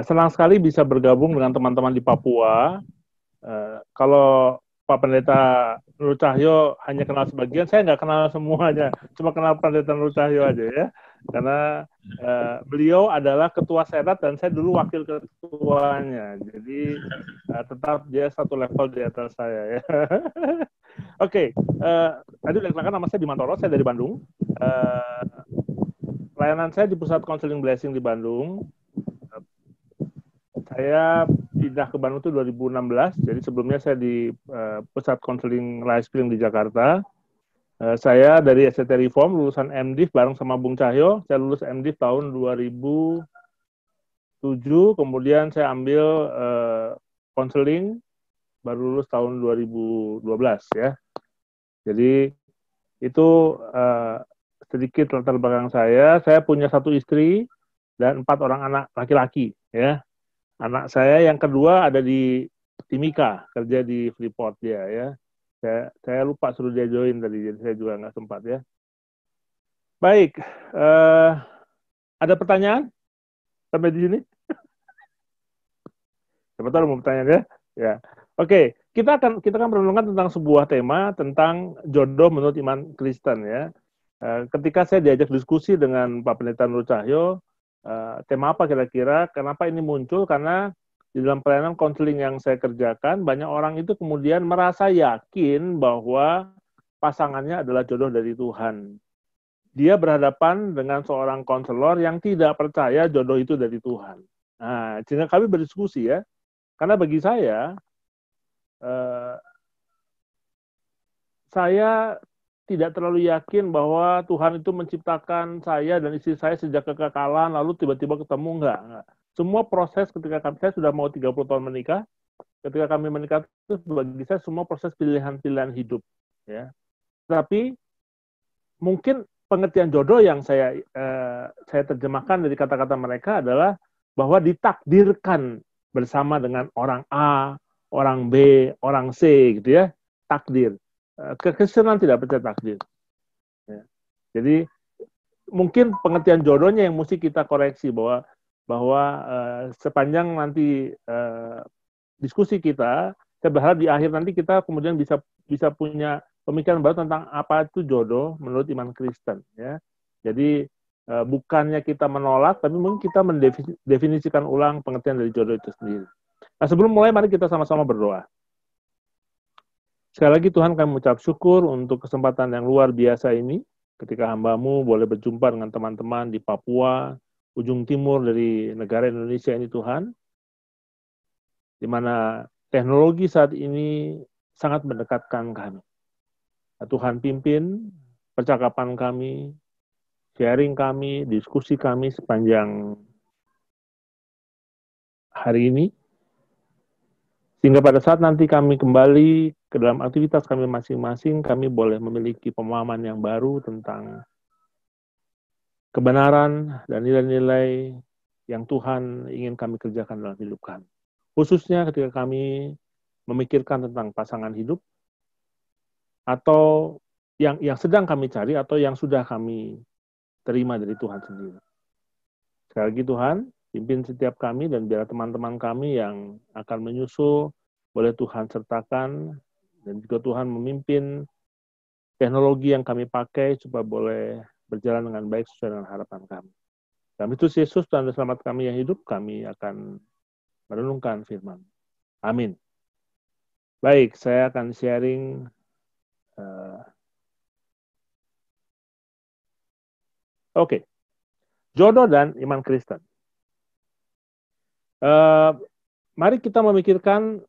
Senang sekali bisa bergabung dengan teman-teman di Papua. Kalau Pak Pendeta Nur Cahyo hanya kenal sebagian, saya nggak kenal semuanya, cuma kenal Pendeta Nur Cahyo aja ya, karena beliau adalah ketua senat dan saya dulu wakil ketuanya, jadi tetap dia satu level di atas saya ya. Oke, tadi udah dikatakan nama saya Bimantoro, saya dari Bandung. Layanan saya di Pusat Counseling Blessing di Bandung. Saya pindah ke Bandung itu 2016, jadi sebelumnya saya di Pusat Konseling Life Spring di Jakarta. Saya dari SCT Reform, lulusan MDiv bareng sama Bung Cahyo. Saya lulus MDiv tahun 2007, kemudian saya ambil konseling, baru lulus tahun 2012 ya. Jadi itu sedikit latar belakang saya. Saya punya 1 istri dan 4 orang anak laki-laki ya. Anak saya yang kedua ada di Timika, kerja di Freeport dia ya. Saya lupa suruh dia join tadi, jadi saya juga nggak sempat ya. Baik, ada pertanyaan sampai di sini? Siapa tahu mau pertanyaan ya? Ya, oke. Kita akan merenungkan tentang sebuah tema tentang jodoh menurut iman Kristen ya. Ketika saya diajak diskusi dengan Pak Pendeta Nur Cahyo, tema apa kira-kira? Kenapa ini muncul? Karena di dalam pelayanan konseling yang saya kerjakan, banyak orang itu kemudian merasa yakin bahwa pasangannya adalah jodoh dari Tuhan. Dia berhadapan dengan seorang konselor yang tidak percaya jodoh itu dari Tuhan. Nah, sehingga kami berdiskusi ya, karena bagi saya tidak terlalu yakin bahwa Tuhan itu menciptakan saya dan istri saya sejak kekekalan, lalu tiba-tiba ketemu, enggak. Semua proses ketika saya sudah mau 30 tahun menikah, ketika kami menikah itu bagi saya semua proses pilihan-pilihan hidup. Ya. Tapi mungkin pengertian jodoh yang saya terjemahkan dari kata-kata mereka adalah bahwa ditakdirkan bersama dengan orang A, orang B, orang C, gitu ya, takdir. Kekristenan tidak percaya takdir. Ya. Jadi mungkin pengertian jodohnya yang mesti kita koreksi bahwa sepanjang nanti diskusi kita, saya berharap di akhir nanti kita kemudian bisa punya pemikiran baru tentang apa itu jodoh menurut iman Kristen. Ya. Jadi bukannya kita menolak, tapi mungkin kita mendefinisikan ulang pengertian dari jodoh itu sendiri. Nah, sebelum mulai, mari kita sama-sama berdoa. Sekali lagi Tuhan, kami mengucap syukur untuk kesempatan yang luar biasa ini, ketika hamba-Mu boleh berjumpa dengan teman-teman di Papua, ujung timur dari negara Indonesia ini Tuhan, di mana teknologi saat ini sangat mendekatkan kami. Tuhan pimpin percakapan kami, sharing kami, diskusi kami sepanjang hari ini, sehingga pada saat nanti kami kembali ke dalam aktivitas kami masing-masing, kami boleh memiliki pemahaman yang baru tentang kebenaran dan nilai-nilai yang Tuhan ingin kami kerjakan dalam hidup kami. Khususnya ketika kami memikirkan tentang pasangan hidup, atau yang sedang kami cari, atau yang sudah kami terima dari Tuhan sendiri. Sekali lagi Tuhan, pimpin setiap kami, dan biar teman-teman kami yang akan menyusul, boleh Tuhan sertakan, dan juga Tuhan memimpin teknologi yang kami pakai, supaya boleh berjalan dengan baik sesuai dengan harapan kami. Dalam itu Yesus, Tuhan dan Selamat kami yang hidup, kami akan merenungkan firman. Amin. Baik, saya akan sharing Oke. Jodoh dan iman Kristen. Mari kita memikirkan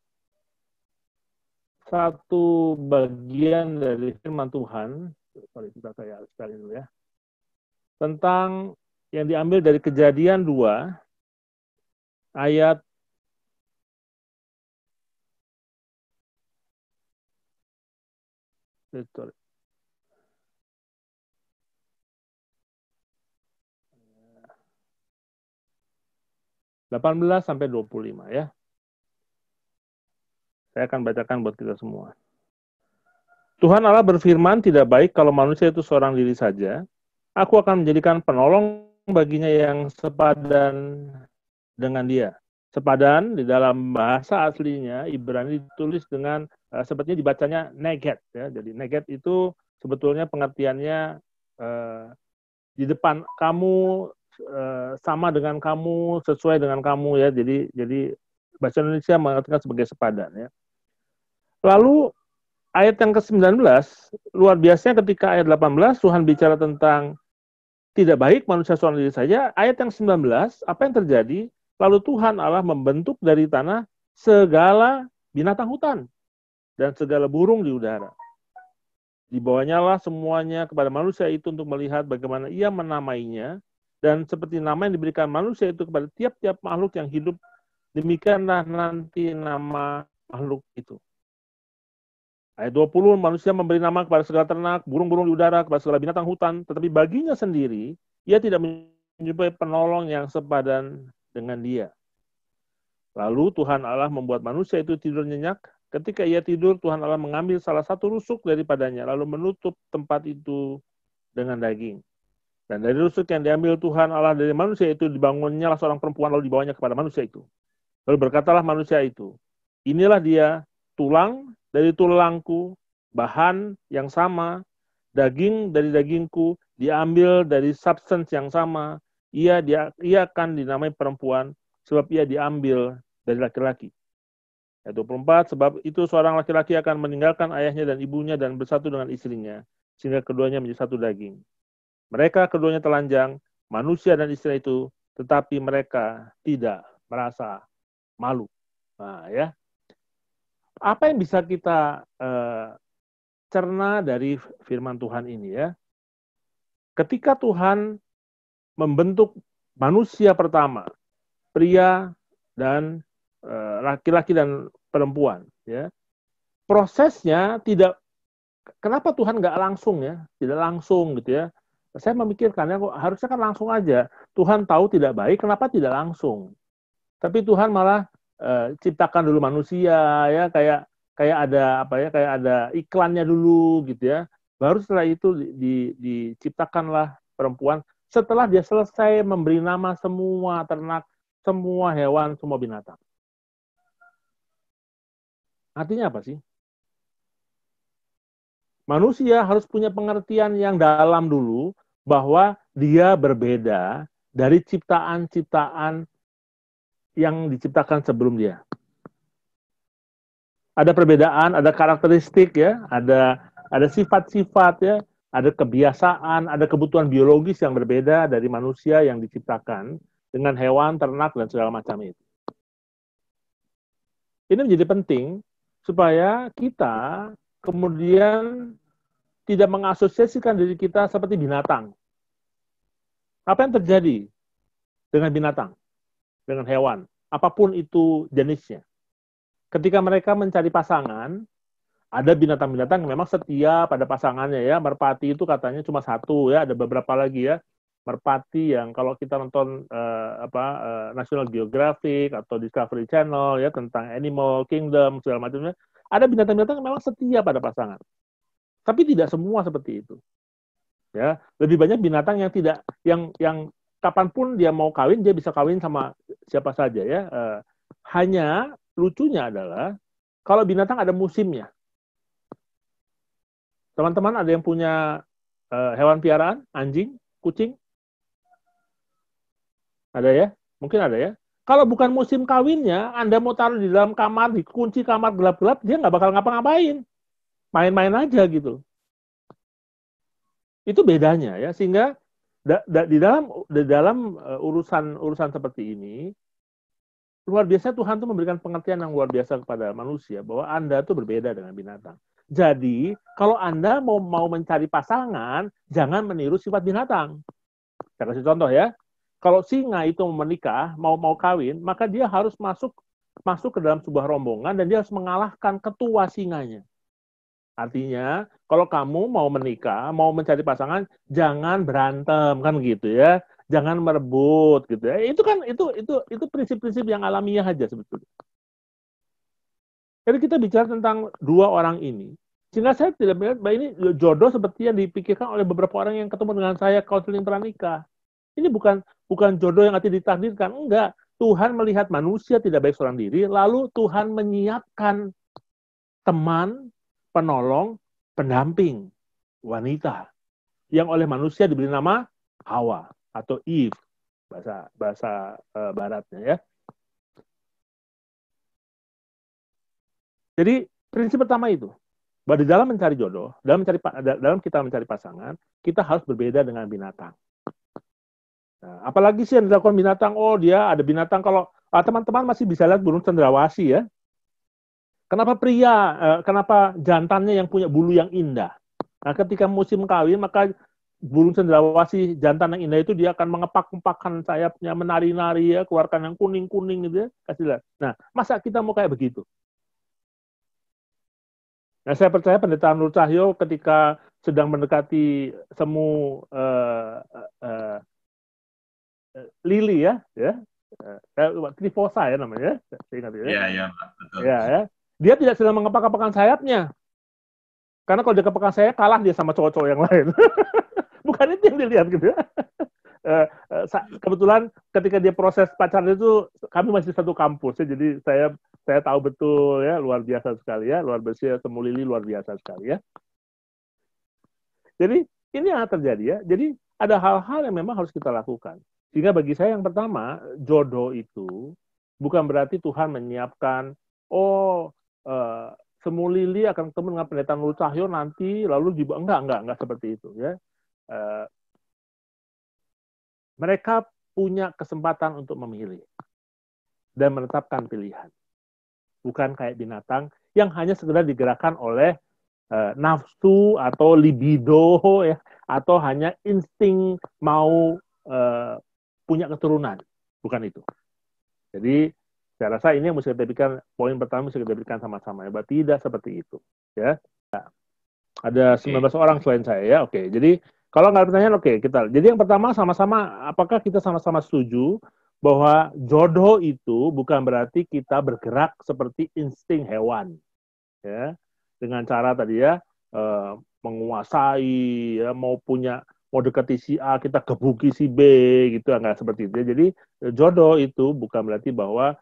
satu bagian dari firman Tuhan, saya sekali dulu ya, tentang yang diambil dari Kejadian 2, ayat 18 sampai 25 ya. Saya akan bacakan buat kita semua. Tuhan Allah berfirman, tidak baik kalau manusia itu seorang diri saja. Aku akan menjadikan penolong baginya yang sepadan dengan dia. Sepadan di dalam bahasa aslinya Ibrani ditulis dengan sepertinya dibacanya neget ya. Jadi neget itu sebetulnya pengertiannya di depan kamu, sama dengan kamu, sesuai dengan kamu ya. Jadi bahasa Indonesia mengartikan sebagai sepadan ya. Lalu ayat yang ke-19 luar biasanya ketika ayat 18 Tuhan bicara tentang tidak baik manusia seorang diri saja. Ayat yang 19 apa yang terjadi? Lalu Tuhan Allah membentuk dari tanah segala binatang hutan dan segala burung di udara. Dibawanya lah semuanya kepada manusia itu untuk melihat bagaimana ia menamainya, dan seperti nama yang diberikan manusia itu kepada tiap-tiap makhluk yang hidup, demikianlah nanti nama makhluk itu. Ayat 20, manusia memberi nama kepada segala ternak, burung-burung di udara, kepada segala binatang hutan, tetapi baginya sendiri, ia tidak menjumpai penolong yang sepadan dengan dia. Lalu Tuhan Allah membuat manusia itu tidur nyenyak. Ketika ia tidur, Tuhan Allah mengambil salah satu rusuk daripadanya, lalu menutup tempat itu dengan daging. Dan dari rusuk yang diambil Tuhan Allah dari manusia itu, dibangunnya seorang perempuan, lalu dibawanya kepada manusia itu. Lalu berkatalah manusia itu, inilah dia, tulang dari tulangku, bahan yang sama, daging dari dagingku, diambil dari substance yang sama, ia akan dinamai perempuan, sebab ia diambil dari laki-laki. Ayat 24, sebab itu seorang laki-laki akan meninggalkan ayahnya dan ibunya dan bersatu dengan istrinya, sehingga keduanya menjadi satu daging. Mereka keduanya telanjang, manusia dan istri itu, tetapi mereka tidak merasa malu. Nah, ya. Apa yang bisa kita cerna dari firman Tuhan ini ya? Ketika Tuhan membentuk manusia pertama, pria dan laki-laki dan perempuan, ya, prosesnya tidak. Kenapa Tuhan nggak langsung ya? Tidak langsung gitu ya. Saya memikirkannya harusnya kan langsung aja. Tuhan tahu tidak baik, kenapa tidak langsung? Tapi Tuhan malah ciptakan dulu manusia ya, kayak ada apa ya, kayak ada iklannya dulu gitu ya. Baru setelah itu diciptakanlah perempuan setelah dia selesai memberi nama semua ternak, semua hewan, semua binatang. Artinya apa sih? Manusia harus punya pengertian yang dalam dulu bahwa dia berbeda dari ciptaan-ciptaan yang diciptakan sebelum dia. Ada perbedaan, ada karakteristik ya, ada sifat-sifat ya, ada kebiasaan, ada kebutuhan biologis yang berbeda dari manusia yang diciptakan dengan hewan, ternak dan segala macam itu. Ini menjadi penting supaya kita kemudian tidak mengasosiasikan diri kita seperti binatang. Apa yang terjadi dengan binatang, dengan hewan, apapun itu jenisnya? Ketika mereka mencari pasangan, ada binatang-binatang yang memang setia pada pasangannya ya. Merpati itu katanya cuma satu ya, ada beberapa lagi ya. Merpati yang kalau kita nonton National Geographic atau Discovery Channel ya tentang Animal Kingdom segala macamnya, ada binatang-binatang yang memang setia pada pasangan. Tapi tidak semua seperti itu. Ya, lebih banyak binatang yang tidak yang kapanpun dia mau kawin, dia bisa kawin sama siapa saja ya. Hanya lucunya adalah kalau binatang ada musimnya. Teman-teman ada yang punya hewan piaraan, anjing, kucing? Ada ya? Mungkin ada ya. Kalau bukan musim kawinnya, Anda mau taruh di dalam kamar, dikunci kamar gelap-gelap, dia nggak bakal ngapa-ngapain. Main-main aja gitu. Itu bedanya ya. Sehingga di dalam urusan seperti ini, luar biasa Tuhan tuh memberikan pengertian yang luar biasa kepada manusia bahwa Anda tuh berbeda dengan binatang. Jadi, kalau Anda mau mencari pasangan, jangan meniru sifat binatang. Saya kasih contoh ya. Kalau singa itu mau menikah, mau kawin, maka dia harus masuk ke dalam sebuah rombongan dan dia harus mengalahkan ketua singanya. Artinya, kalau kamu mau menikah, mau mencari pasangan, jangan berantem kan gitu ya. Jangan merebut gitu ya. Itu kan itu prinsip-prinsip yang alamiah aja sebetulnya. Jadi kita bicara tentang dua orang ini. Sehingga saya tidak melihat bahwa ini jodoh seperti yang dipikirkan oleh beberapa orang yang ketemu dengan saya konseling pranikah. Ini bukan jodoh yang nanti ditakdirkan, enggak. Tuhan melihat manusia tidak baik seorang diri, lalu Tuhan menyiapkan teman, penolong, pendamping, wanita, yang oleh manusia diberi nama Hawa atau Eve, bahasa baratnya ya. Jadi prinsip pertama itu, bahwa di dalam mencari jodoh, dalam kita mencari pasangan, kita harus berbeda dengan binatang. Nah, apalagi sih yang dilakukan binatang? Oh, dia ada binatang. Kalau teman-teman masih bisa lihat burung cendrawasih ya. Kenapa jantannya yang punya bulu yang indah? Nah, ketika musim kawin, maka burung cendrawasih jantan yang indah itu dia akan mengepak-ngepakkan sayapnya, menari-nari ya, keluarkan yang kuning-kuning gitu ya. Kasih lihat. Nah, masa kita mau kayak begitu? Nah, saya percaya Pendeta Nur Cahyo ketika sedang mendekati semu lili ya, trifosa ya namanya, saya ingat ya. Iya, betul. Ya. Dia tidak sedang mengepak-ngepakkan sayapnya, karena kalau dia kepakkan sayap kalah dia sama cowok-cowok yang lain. Bukan itu yang dilihat gitu ya. Kebetulan ketika dia proses pacaran itu kami masih satu kampus ya, jadi saya tahu betul ya, luar biasa sekali ya, luar biasa, semu lili luar biasa sekali ya. Jadi ini yang terjadi ya. Jadi ada hal-hal yang memang harus kita lakukan. Sehingga bagi saya yang pertama, jodoh itu bukan berarti Tuhan menyiapkan, semu lili akan ketemu dengan Pendeta Nur Cahyo nanti, lalu juga enggak seperti itu ya. Mereka punya kesempatan untuk memilih dan menetapkan pilihan. Bukan kayak binatang yang hanya sekedar digerakkan oleh nafsu atau libido ya, atau hanya insting mau punya keturunan. Bukan itu. Jadi saya rasa ini yang mesti kita pikirkan, poin pertama mesti kita pikirkan sama-sama ya, bahwa tidak seperti itu ya. Ada 19 orang selain saya ya. Oke. Jadi kalau nggak ada pertanyaan, oke, kita. Jadi yang pertama sama-sama, apakah kita sama-sama setuju bahwa jodoh itu bukan berarti kita bergerak seperti insting hewan, ya, dengan cara tadi ya menguasai, ya, mau dekati si A kita gebuki si B gitu, nggak seperti itu. Jadi jodoh itu bukan berarti bahwa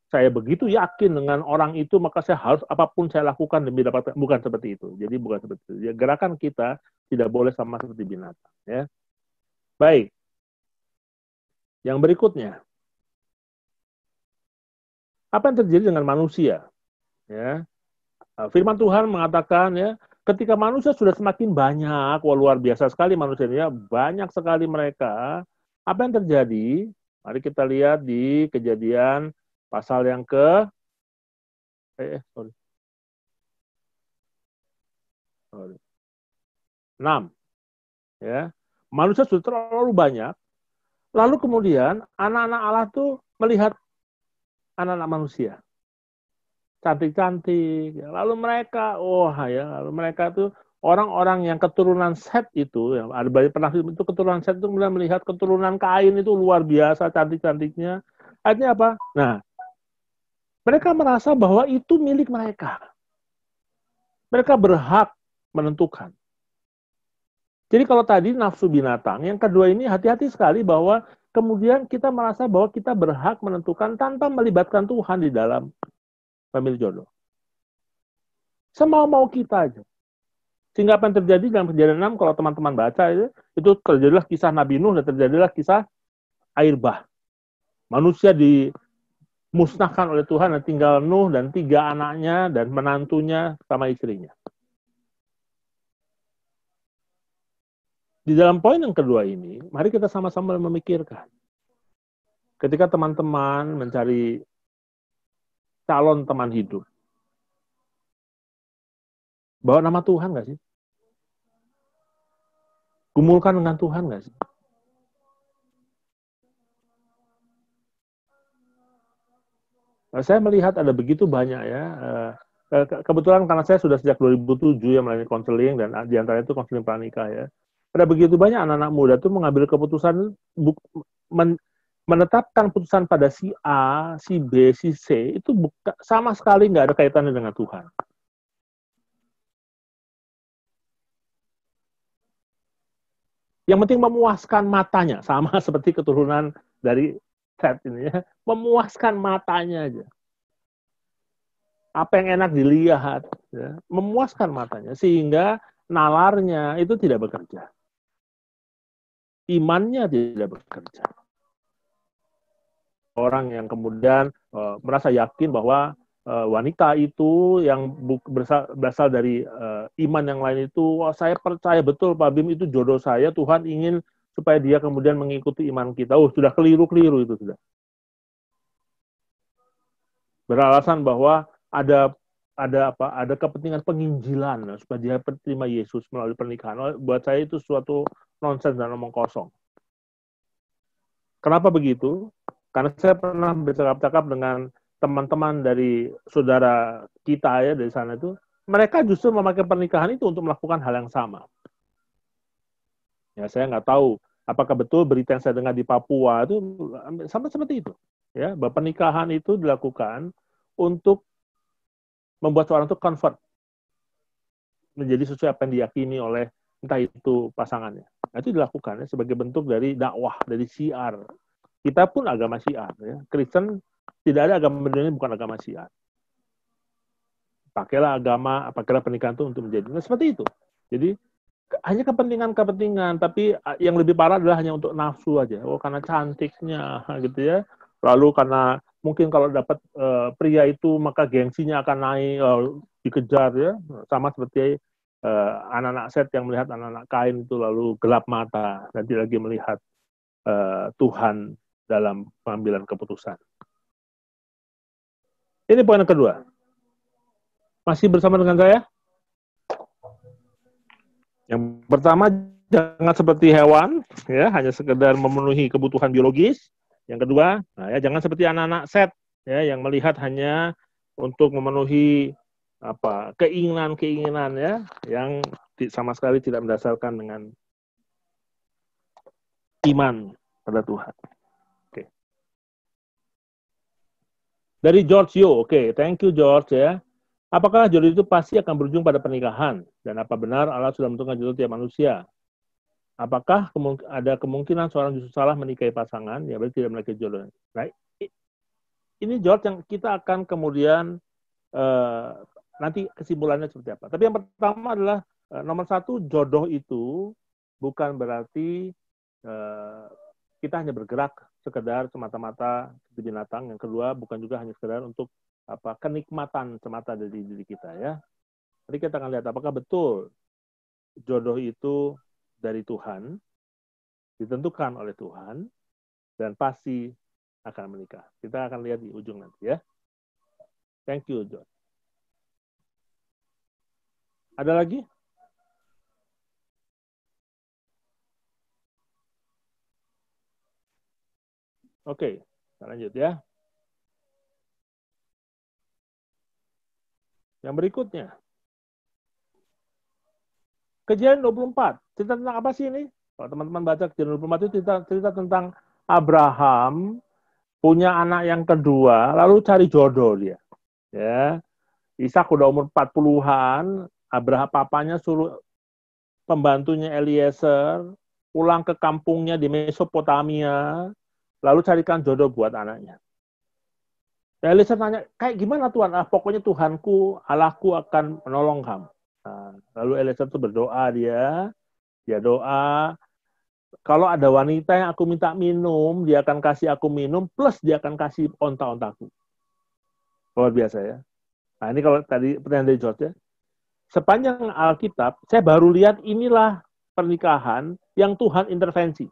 saya begitu yakin dengan orang itu maka saya harus apapun saya lakukan demi dapat, bukan seperti itu. Jadi bukan seperti itu. Ya, gerakan kita tidak boleh sama seperti binatang. Ya. Baik. Yang berikutnya, apa yang terjadi dengan manusia? Ya. Firman Tuhan mengatakan ya, ketika manusia sudah semakin banyak, wah luar biasa sekali manusianya, banyak sekali mereka. Apa yang terjadi? Mari kita lihat di Kejadian pasal yang ke 6. Ya. Manusia sudah terlalu banyak. Lalu kemudian anak-anak Allah tuh melihat anak-anak manusia cantik-cantik. Lalu mereka, lalu mereka tuh orang-orang yang keturunan Set itu, yang ada banyak pernah itu keturunan Set itu kemudian melihat keturunan Kain itu luar biasa cantik-cantiknya. Artinya apa? Nah, mereka merasa bahwa itu milik mereka. Mereka berhak menentukan. Jadi kalau tadi nafsu binatang, yang kedua ini hati-hati sekali bahwa kemudian kita merasa bahwa kita berhak menentukan tanpa melibatkan Tuhan di dalam memilih jodoh. Semau-mau kita aja. Sehingga apa yang terjadi dalam Kejadian 6, kalau teman-teman baca itu terjadilah kisah Nabi Nuh dan terjadilah kisah air bah. Manusia dimusnahkan oleh Tuhan dan tinggal Nuh dan 3 anaknya dan menantunya sama istrinya. Di dalam poin yang kedua ini, mari kita sama-sama memikirkan. Ketika teman-teman mencari calon teman hidup, bawa nama Tuhan nggak sih? Gumulkan dengan Tuhan nggak sih? Nah, saya melihat ada begitu banyak ya. Kebetulan karena saya sudah sejak 2007 ya melayani konseling dan diantaranya itu konseling pranikah ya. Ada begitu banyak anak-anak muda tuh mengambil keputusan menetapkan putusan pada si A, si B, si C itu sama sekali nggak ada kaitannya dengan Tuhan. Yang penting memuaskan matanya, sama seperti keturunan dari set ini ya, memuaskan matanya aja. Apa yang enak dilihat, ya, memuaskan matanya sehingga nalarnya itu tidak bekerja, imannya tidak bekerja. Orang yang kemudian merasa yakin bahwa wanita itu yang berasal dari iman yang lain itu, wah, saya percaya betul Pak Bim itu jodoh saya, Tuhan ingin supaya dia kemudian mengikuti iman kita. Sudah keliru-keliru itu sudah. Beralasan bahwa ada kepentingan penginjilan supaya dia terima Yesus melalui pernikahan. Buat saya itu suatu nonsens dan omong kosong. Kenapa begitu? Karena saya pernah bercakap-cakap dengan teman-teman dari saudara kita ya dari sana itu, mereka justru memakai pernikahan itu untuk melakukan hal yang sama. Ya, saya nggak tahu apakah betul berita yang saya dengar di Papua itu sama seperti itu. Ya, bahwa pernikahan itu dilakukan untuk membuat seorang itu convert menjadi sesuai apa yang diyakini oleh entah itu pasangannya. Nah, itu dilakukan ya, sebagai bentuk dari dakwah, dari syiar. Kita pun agama syiar. Ya. Kristen tidak ada agama dunia bukan agama syiar. Pakailah pernikahan itu untuk menjadi. Nah, seperti itu. Jadi hanya kepentingan-kepentingan, tapi yang lebih parah adalah hanya untuk nafsu aja. Oh, karena cantiknya, gitu ya. Lalu karena mungkin kalau dapat pria itu maka gengsinya akan naik, dikejar ya. Sama seperti anak-anak Set yang melihat anak-anak Kain itu lalu gelap mata dan tidak lagi melihat Tuhan dalam pengambilan keputusan. Ini poin yang kedua. Masih bersama dengan saya? Yang pertama, jangan seperti hewan, ya, hanya sekedar memenuhi kebutuhan biologis. Yang kedua, ya, jangan seperti anak-anak Set, ya, yang melihat hanya untuk memenuhi keinginan-keinginan ya, yang sama sekali tidak mendasarkan dengan iman pada Tuhan. Oke. Dari George Yo, oke, thank you George ya. Apakah jodoh itu pasti akan berujung pada pernikahan? Dan apa benar Allah sudah menentukan jodoh tiap manusia? Apakah ada kemungkinan seorang justru salah menikahi pasangan, ya berarti tidak menikahi jodoh? Nah, ini George yang kita akan kemudian nanti kesimpulannya seperti apa. Tapi yang pertama adalah nomor satu, jodoh itu bukan berarti kita hanya bergerak sekedar semata-mata seperti binatang. Yang kedua, bukan juga hanya sekedar untuk kenikmatan semata dari diri kita ya. Nanti kita akan lihat apakah betul jodoh itu dari Tuhan, ditentukan oleh Tuhan, dan pasti akan menikah. Kita akan lihat di ujung nanti ya. Thank you, John. Ada lagi? Oke, kita lanjut ya. Yang berikutnya. Kejadian 24. Cerita tentang apa sih ini? Kalau teman-teman baca Kejadian 24 itu cerita tentang Abraham punya anak yang kedua, lalu cari jodoh dia. Ya. Ishak udah umur 40-an, Abraham papanya suruh pembantunya Eliezer pulang ke kampungnya di Mesopotamia, lalu carikan jodoh buat anaknya. Eliezer tanya, kayak gimana Tuhan? Pokoknya Tuhanku, Allahku akan menolong kamu. Nah, lalu Eliezer itu berdoa dia doa, kalau ada wanita yang aku minta minum, dia akan kasih aku minum, plus dia akan kasih onta-ontaku. Luar biasa ya. Nah ini kalau tadi pertanyaan dari George ya, sepanjang Alkitab, saya baru lihat inilah pernikahan yang Tuhan intervensi.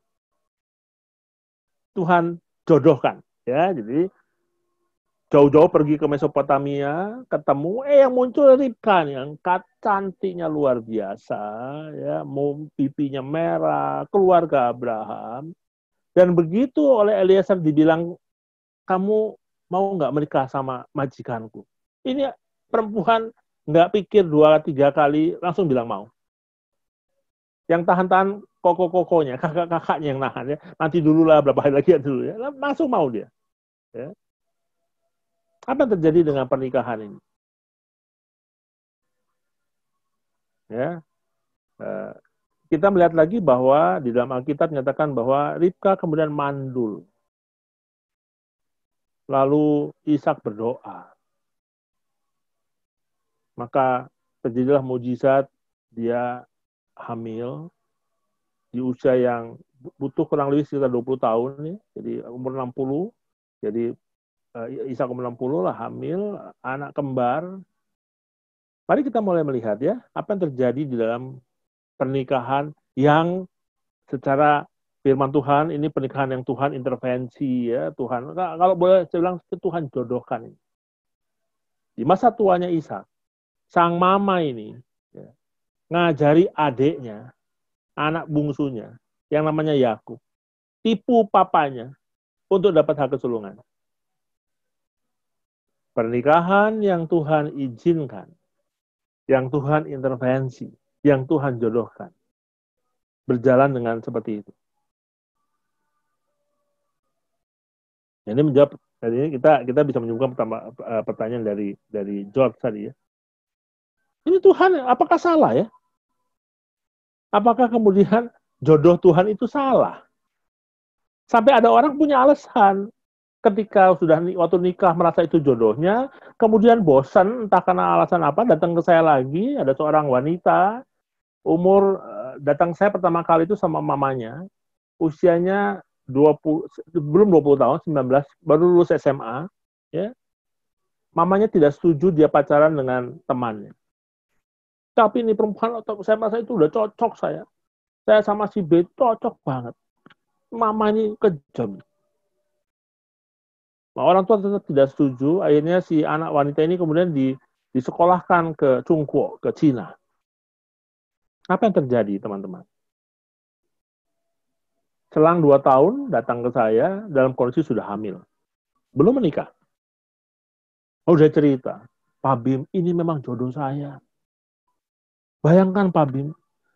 Tuhan jodohkan. Ya, jadi jauh-jauh pergi ke Mesopotamia, ketemu, yang muncul Ribka yang cantiknya luar biasa, ya, pipinya merah, keluarga Abraham. Dan begitu oleh Eliezer dibilang, kamu mau nggak menikah sama majikanku? Ini perempuan nggak pikir 2-3 kali, langsung bilang mau. Yang tahan-tahan koko-kokonya, kakak-kakaknya yang nahan ya. Nanti dulu lah, berapa hari lagi dulu ya. Langsung mau dia. Ya. Apa yang terjadi dengan pernikahan ini? Ya, kita melihat lagi bahwa di dalam Alkitab menyatakan bahwa Ribka kemudian mandul. Lalu Ishak berdoa. Maka terjadilah mujizat, dia hamil di usia yang butuh kurang lebih sekitar 20 tahun nih. Jadi umur 60. Jadi Ishak umur 60 lah hamil, anak kembar. Mari kita mulai melihat ya, apa yang terjadi di dalam pernikahan yang secara firman Tuhan, ini pernikahan yang Tuhan intervensi ya, Tuhan. Kalau boleh saya bilang, Tuhan jodohkan. Di masa tuanya Ishak, sang mama ini ya, ngajari adiknya, anak bungsunya, yang namanya Yakub, tipu papanya untuk dapat hak kesulungan. Pernikahan yang Tuhan izinkan, yang Tuhan intervensi, yang Tuhan jodohkan, berjalan dengan seperti itu. Ini menjawab, dari ini kita bisa menyebutkan pertanyaan dari George tadi ya. Ini Tuhan, apakah salah ya? Apakah kemudian jodoh Tuhan itu salah? Sampai ada orang punya alasan ketika sudah waktu nikah merasa itu jodohnya, kemudian bosan entah karena alasan apa datang ke saya lagi, ada seorang wanita umur datang saya pertama kali itu sama mamanya, usianya 20 belum 20 tahun, 19, baru lulus SMA, ya. Mamanya tidak setuju dia pacaran dengan temannya. Tapi ini perempuan, saya merasa itu udah cocok saya. Saya sama si B cocok banget. Mama ini kejam. Nah, orang tua tetap tidak setuju, akhirnya si anak wanita ini kemudian disekolahkan ke Chungguo, ke Cina. Apa yang terjadi, teman-teman? Selang 2 tahun datang ke saya dalam kondisi sudah hamil. Belum menikah. Udah cerita, Pak Bim, ini memang jodoh saya. Bayangkan Pak Bim,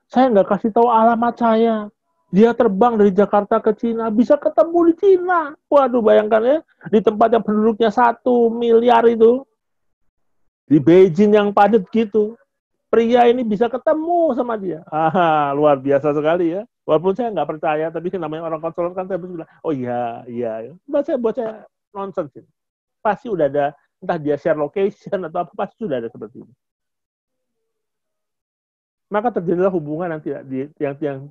saya nggak kasih tahu alamat saya. Dia terbang dari Jakarta ke Cina, bisa ketemu di Cina. Waduh, bayangkan ya, di tempat yang penduduknya 1 miliar itu, di Beijing yang padat gitu, pria ini bisa ketemu sama dia. Luar biasa sekali ya. Walaupun saya nggak percaya, tapi namanya orang konselor kan saya bilang, oh iya, iya. Buat saya nonsense. Pasti udah ada, entah dia share location atau apa, pasti sudah ada seperti ini. Maka terjadilah hubungan yang tidak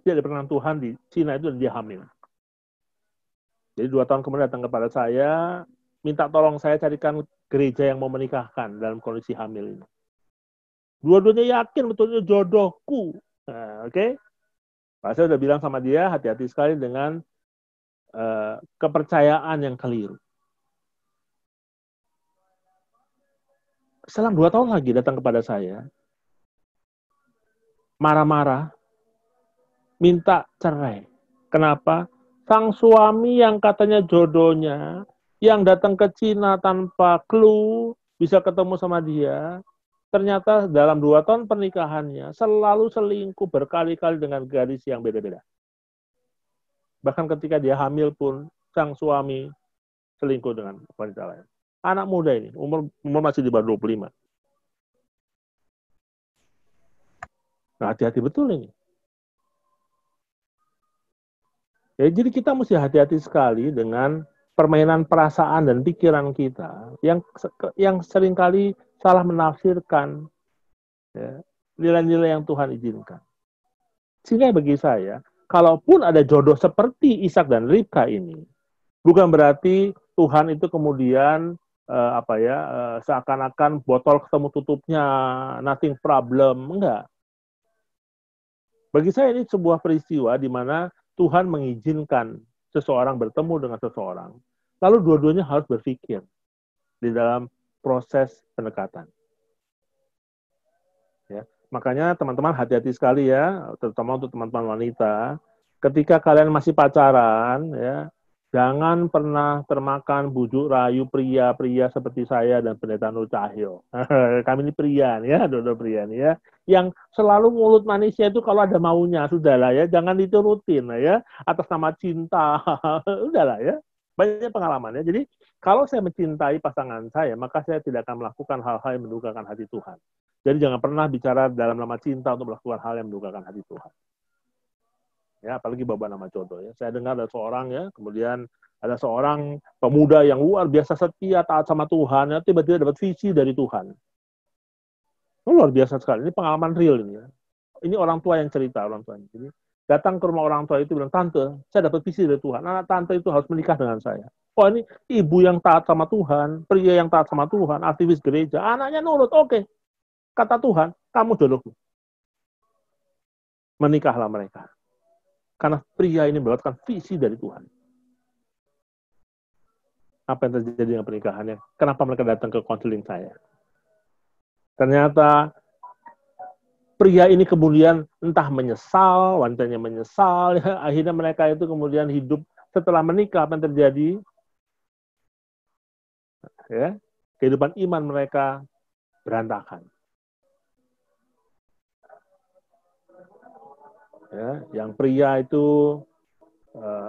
diperkenan Tuhan di Cina itu, dan dia hamil. Jadi 2 tahun kemudian datang kepada saya, minta tolong saya carikan gereja yang mau menikahkan dalam kondisi hamil ini. Dua-duanya yakin betul itu jodohku. Nah, oke? Saya udah bilang sama dia, hati-hati sekali dengan kepercayaan yang keliru. Selang 2 tahun lagi datang kepada saya, marah-marah, minta cerai. Kenapa? Sang suami yang katanya jodohnya, yang datang ke Cina tanpa clue, bisa ketemu sama dia, ternyata dalam 2 tahun pernikahannya selalu selingkuh berkali-kali dengan gadis yang beda-beda. Bahkan ketika dia hamil pun, sang suami selingkuh dengan wanita lain. Anak muda ini, umur masih di bawah 25. Nah, hati-hati betul ini. Ya, jadi kita mesti hati-hati sekali dengan permainan perasaan dan pikiran kita yang seringkali salah menafsirkan ya, nilai-nilai yang Tuhan izinkan. Sehingga bagi saya, kalaupun ada jodoh seperti Ishak dan Ribka ini, bukan berarti Tuhan itu kemudian seakan-akan botol ketemu tutupnya, nothing problem, enggak. Bagi saya ini sebuah peristiwa di mana Tuhan mengizinkan seseorang bertemu dengan seseorang, lalu dua-duanya harus berpikir di dalam proses pendekatan. Ya, makanya teman-teman hati-hati sekali ya, terutama untuk teman-teman wanita, ketika kalian masih pacaran, ya, jangan pernah termakan bujuk rayu pria-pria seperti saya dan Pendeta Nur Cahyo. Kami ini pria nih ya, dua-dua pria nih ya, yang selalu mulut manisnya itu kalau ada maunya, sudahlah ya, jangan diturutin lah ya, atas nama cinta, udahlah ya, banyak pengalaman ya. Jadi kalau saya mencintai pasangan saya, maka saya tidak akan melakukan hal-hal yang mendukakan hati Tuhan. Jadi jangan pernah bicara dalam nama cinta untuk melakukan hal yang mendukakan hati Tuhan. Ya, apalagi bawa nama jodoh ya. Saya dengar ada seorang ya, kemudian ada seorang pemuda yang luar biasa setia taat sama Tuhan ya, tiba-tiba dapat visi dari Tuhan. Luar biasa sekali. Ini pengalaman real ini ya. Ini orang tua yang cerita, orang tua. Jadi datang ke rumah orang tua itu bilang, "Tante, saya dapat visi dari Tuhan. Anak tante itu harus menikah dengan saya." Oh, ini ibu yang taat sama Tuhan, pria yang taat sama Tuhan, aktivis gereja. Anaknya nurut, oke. Kata Tuhan, kamu jodohku. Menikahlah mereka. Karena pria ini mendapatkan visi dari Tuhan. Apa yang terjadi dengan pernikahannya? Kenapa mereka datang ke konseling saya? Ternyata pria ini kemudian entah menyesal, wanitanya menyesal, ya, akhirnya mereka itu kemudian hidup setelah menikah. Apa yang terjadi? Ya, kehidupan iman mereka berantakan. Ya, yang pria itu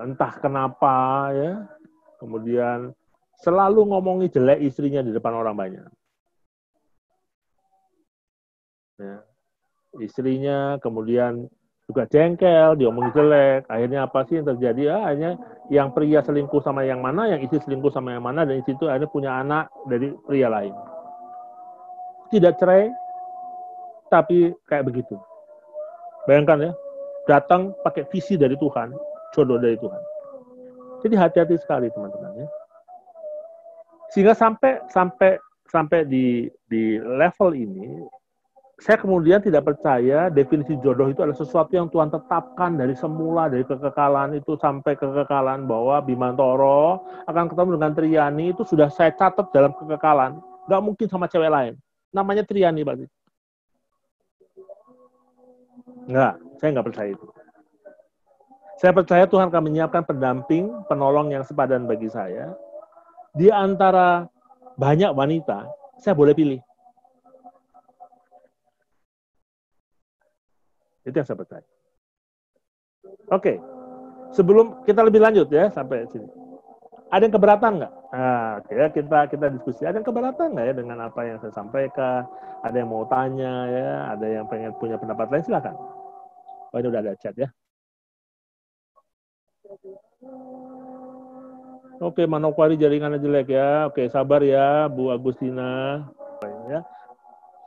entah kenapa ya, kemudian selalu ngomongi jelek istrinya di depan orang banyak. Ya, istrinya kemudian juga jengkel, diomongin jelek. Akhirnya apa sih yang terjadi? Ya, akhirnya yang pria selingkuh sama yang mana, yang istri selingkuh sama yang mana, dan istri itu akhirnya punya anak dari pria lain. Tidak cerai, tapi kayak begitu. Bayangkan ya, datang pakai visi dari Tuhan, jodoh dari Tuhan. Jadi hati-hati sekali teman-teman ya. Sehingga sampai di level ini, saya kemudian tidak percaya definisi jodoh itu adalah sesuatu yang Tuhan tetapkan dari semula, dari kekekalan itu sampai kekekalan, bahwa Bimantoro akan ketemu dengan Triani itu sudah saya catat dalam kekekalan. Nggak mungkin sama cewek lain. Namanya Triani berarti. Nggak, saya nggak percaya itu. Saya percaya Tuhan akan menyiapkan pendamping, penolong yang sepadan bagi saya. Di antara banyak wanita, saya boleh pilih. Itu yang saya percaya. Oke, sebelum kita lebih lanjut ya sampai sini. Ada yang keberatan nggak? Nah, oke, ya, kita diskusi. Ada yang keberatan nggak ya dengan apa yang saya sampaikan? Ada yang mau tanya ya? Ada yang pengen punya pendapat lain? Silakan. Oh, ini udah ada chat ya. Oke, Manokwari jaringannya jelek ya. Oke, sabar ya, Bu Agustina. Ya.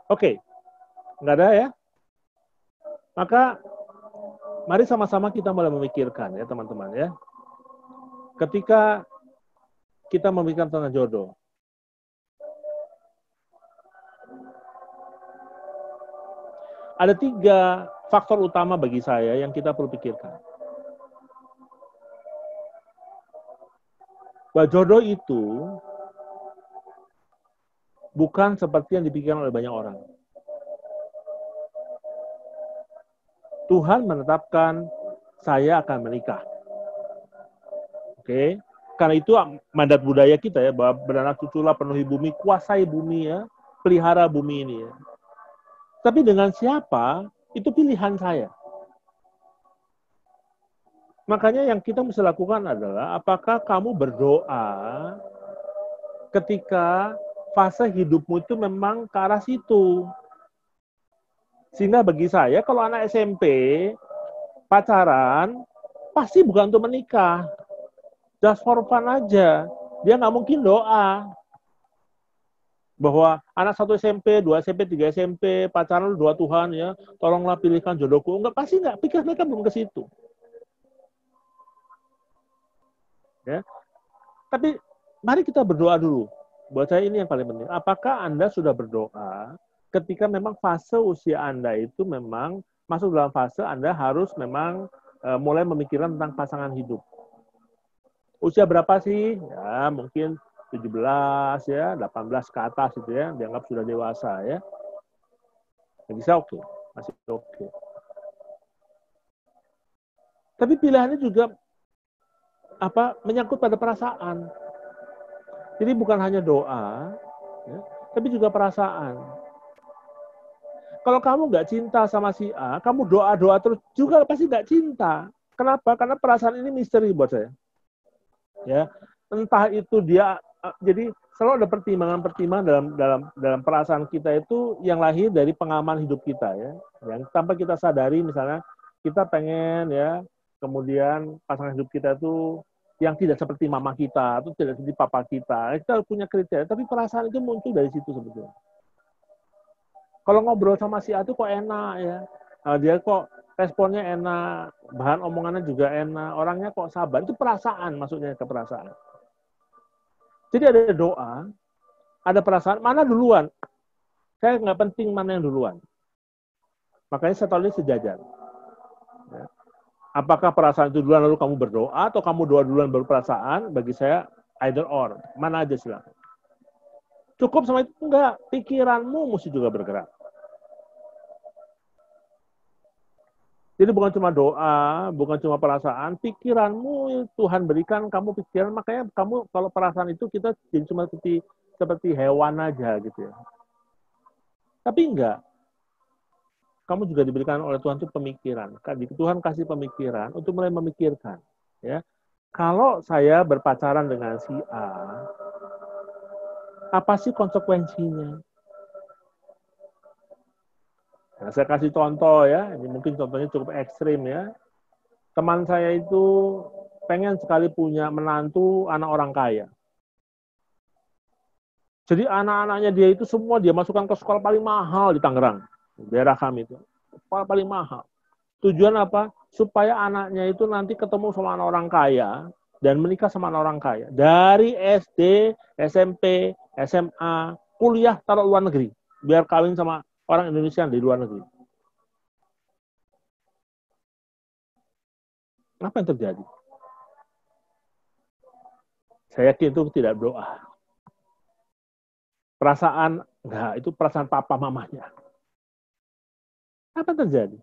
Oke, nggak ada ya? Maka mari sama-sama kita mulai memikirkan ya teman-teman ya. Ketika kita memikirkan tentang jodoh, ada 3 faktor utama bagi saya yang kita perlu pikirkan. Bahwa jodoh itu bukan seperti yang dipikirkan oleh banyak orang. Tuhan menetapkan saya akan menikah. Oke, karena itu mandat budaya kita ya, bahwa beranak cuculah, penuhi bumi, kuasai bumi ya, pelihara bumi ini ya. Tapi dengan siapa, itu pilihan saya. Makanya yang kita mesti lakukan adalah, apakah kamu berdoa ketika fase hidupmu itu memang ke arah situ. Sehingga bagi saya, kalau anak SMP, pacaran, pasti bukan untuk menikah. Just for fun aja. Dia nggak mungkin doa bahwa anak 1 SMP, 2 SMP, 3 SMP, pacaran lu doa Tuhan ya, tolonglah pilihkan jodohku. Enggak, pasti enggak. Pikir mereka belum ke situ. Ya. Tapi mari kita berdoa dulu. Buat saya ini yang paling penting. Apakah Anda sudah berdoa ketika memang fase usia Anda itu memang masuk dalam fase Anda harus memang mulai memikirkan tentang pasangan hidup. Usia berapa sih? Ya, mungkin 17 ya, 18 ke atas itu ya, dianggap sudah dewasa ya. Bisa oke, masih oke. Tapi pilihannya juga menyangkut pada perasaan. Jadi bukan hanya doa, ya, tapi juga perasaan. Kalau kamu nggak cinta sama si A, kamu doa-doa terus juga pasti nggak cinta. Kenapa? Karena perasaan ini misteri buat saya. Ya, entah itu dia, jadi selalu ada pertimbangan dalam perasaan kita itu yang lahir dari pengalaman hidup kita ya. Yang tanpa kita sadari, misalnya kita pengen ya kemudian pasangan hidup kita itu yang tidak seperti mama kita, atau tidak seperti papa kita. Kita punya kriteria, tapi perasaan itu muncul dari situ sebetulnya. Kalau ngobrol sama si A itu kok enak ya, nah, dia kok responnya enak, bahan omongannya juga enak, orangnya kok sabar, itu perasaan, maksudnya ke perasaan. Jadi ada doa, ada perasaan, mana duluan? Saya nggak penting mana yang duluan. Makanya saya tulis sejajar. Ya. Apakah perasaan itu duluan lalu kamu berdoa, atau kamu doa duluan baru perasaan? Bagi saya either or, mana aja silakan. Cukup sama itu enggak, pikiranmu mesti juga bergerak. Jadi bukan cuma doa, bukan cuma perasaan, pikiranmu Tuhan berikan kamu pikiran, makanya kamu kalau perasaan itu kita jadi cuma seperti hewan aja gitu ya. Tapi enggak, kamu juga diberikan oleh Tuhan itu pemikiran. Tuhan kasih pemikiran untuk mulai memikirkan. Ya, kalau saya berpacaran dengan si A, apa sih konsekuensinya? Nah, saya kasih contoh ya, ini mungkin contohnya cukup ekstrim ya. Teman saya itu pengen sekali punya menantu anak orang kaya. Jadi anak-anaknya dia itu semua dia masukkan ke sekolah paling mahal di Tangerang, daerah kami itu. Sekolah paling mahal. Tujuan apa? Supaya anaknya itu nanti ketemu sama anak orang kaya dan menikah sama anak orang kaya. Dari SD, SMP, SMA, kuliah taruh luar negeri. Biar kawin sama orang Indonesia di luar negeri. Apa yang terjadi? Saya yakin itu tidak doa. Perasaan, enggak, itu perasaan papa mamanya. Apa yang terjadi?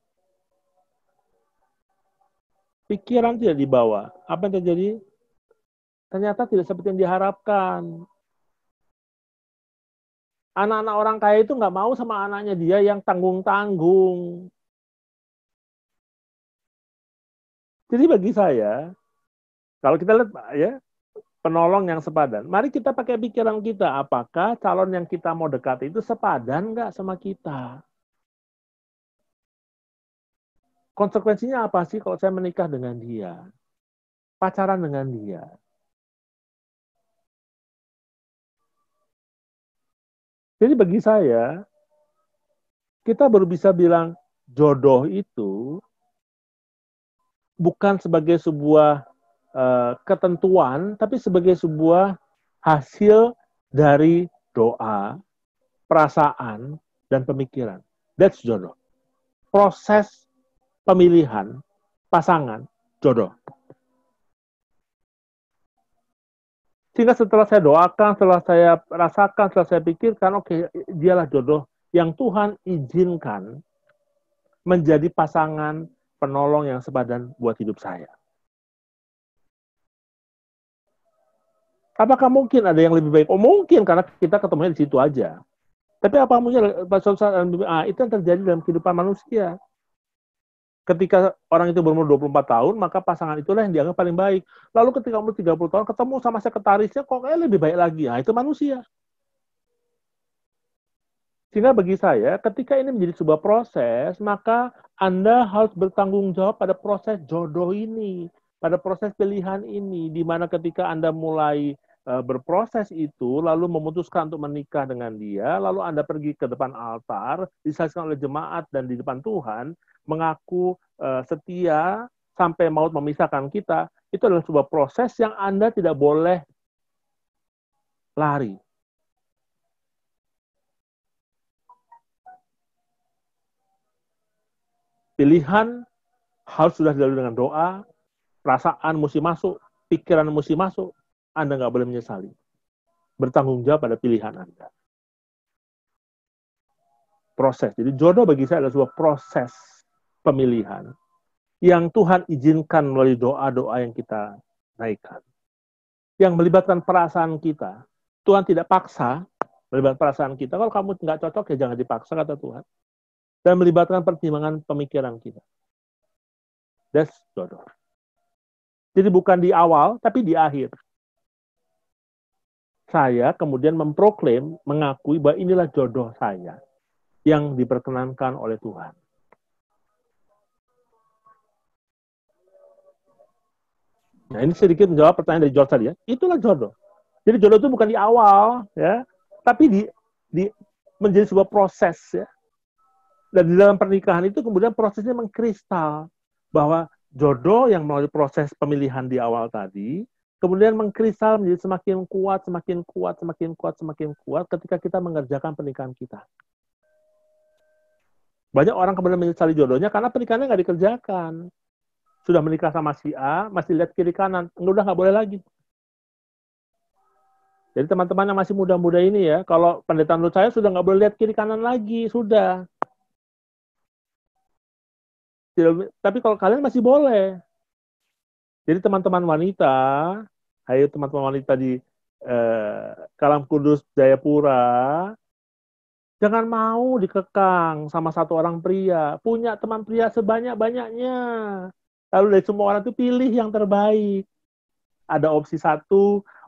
Pikiran tidak dibawa. Apa yang terjadi? Ternyata tidak seperti yang diharapkan. Anak-anak orang kaya itu nggak mau sama anaknya dia yang tanggung-tanggung. Jadi bagi saya, kalau kita lihat ya, penolong yang sepadan, mari kita pakai pikiran kita, apakah calon yang kita mau dekati itu sepadan nggak sama kita? Konsekuensinya apa sih kalau saya menikah dengan dia? Pacaran dengan dia? Jadi bagi saya, kita baru bisa bilang jodoh itu bukan sebagai sebuah ketentuan, tapi sebagai sebuah hasil dari doa, perasaan, dan pemikiran. That's jodoh. Proses pemilihan pasangan jodoh. Sehingga setelah saya doakan, setelah saya rasakan, setelah saya pikirkan, oke, dialah jodoh yang Tuhan izinkan menjadi pasangan penolong yang sepadan buat hidup saya. Apakah mungkin ada yang lebih baik? Oh mungkin, karena kita ketemunya di situ aja. Tapi apa mungkin itu yang terjadi dalam kehidupan manusia. Ketika orang itu berumur 24 tahun, maka pasangan itulah yang dianggap paling baik. Lalu ketika umur 30 tahun, ketemu sama sekretarisnya, kok kayak lebih baik lagi. Nah, itu manusia. Sehingga bagi saya, ketika ini menjadi sebuah proses, maka Anda harus bertanggung jawab pada proses jodoh ini, pada proses pilihan ini, di mana ketika Anda mulai berproses itu, lalu memutuskan untuk menikah dengan dia, lalu Anda pergi ke depan altar, disaksikan oleh jemaat dan di depan Tuhan, mengaku setia sampai maut memisahkan kita, itu adalah sebuah proses yang Anda tidak boleh lari. Pilihan harus sudah dilalui dengan doa, perasaan mesti masuk, pikiran mesti masuk, Anda nggak boleh menyesali. Bertanggung jawab pada pilihan Anda. Proses. Jadi jodoh bagi saya adalah sebuah proses pemilihan yang Tuhan izinkan melalui doa-doa yang kita naikkan. Yang melibatkan perasaan kita. Tuhan tidak paksa melibatkan perasaan kita. Kalau kamu nggak cocok, ya jangan dipaksa, kata Tuhan. Dan melibatkan pertimbangan pemikiran kita. That's jodoh. Jadi bukan di awal, tapi di akhir. Saya kemudian memproklaim, mengakui bahwa inilah jodoh saya yang diperkenankan oleh Tuhan. Nah, ini sedikit menjawab pertanyaan dari George tadi ya. Itulah jodoh. Jadi jodoh itu bukan di awal, ya, tapi di menjadi sebuah proses, ya. Dan di dalam pernikahan itu kemudian prosesnya mengkristal bahwa jodoh yang melalui proses pemilihan di awal tadi kemudian mengkristal menjadi semakin kuat, semakin kuat, semakin kuat, semakin kuat ketika kita mengerjakan pernikahan kita. Banyak orang kemudian menyesali jodohnya karena pernikahannya nggak dikerjakan. Sudah menikah sama si A, masih lihat kiri kanan, udah nggak boleh lagi. Jadi teman-teman yang masih muda-muda ini ya, kalau pendeta menurut saya sudah nggak boleh lihat kiri kanan lagi, sudah. Tapi kalau kalian masih boleh. Jadi teman-teman wanita, ayo teman-teman wanita di Kalam Kudus Jayapura, jangan mau dikekang sama satu orang pria. Punya teman pria sebanyak-banyaknya. Lalu dari semua orang itu pilih yang terbaik. Ada opsi 1,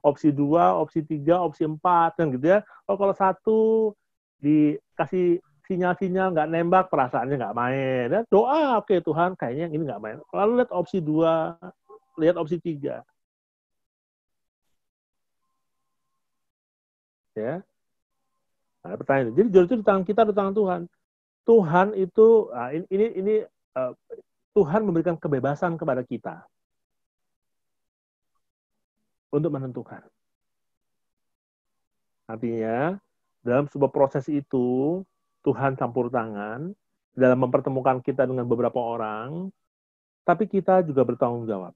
opsi 2, opsi 3, opsi 4, kan gitu ya. Oh, kalau 1 dikasih sinyal-sinyal nggak nembak, perasaannya nggak main. Ya, doa, oke Tuhan, kayaknya yang ini nggak main. Lalu lihat opsi 2, lihat opsi 3. Ya. Nah, pertanyaan. Jadi jodoh itu di tangan kita, di tangan Tuhan. Tuhan itu, nah, ini Tuhan memberikan kebebasan kepada kita untuk menentukan. Artinya, dalam sebuah proses itu, Tuhan campur tangan dalam mempertemukan kita dengan beberapa orang, tapi kita juga bertanggung jawab.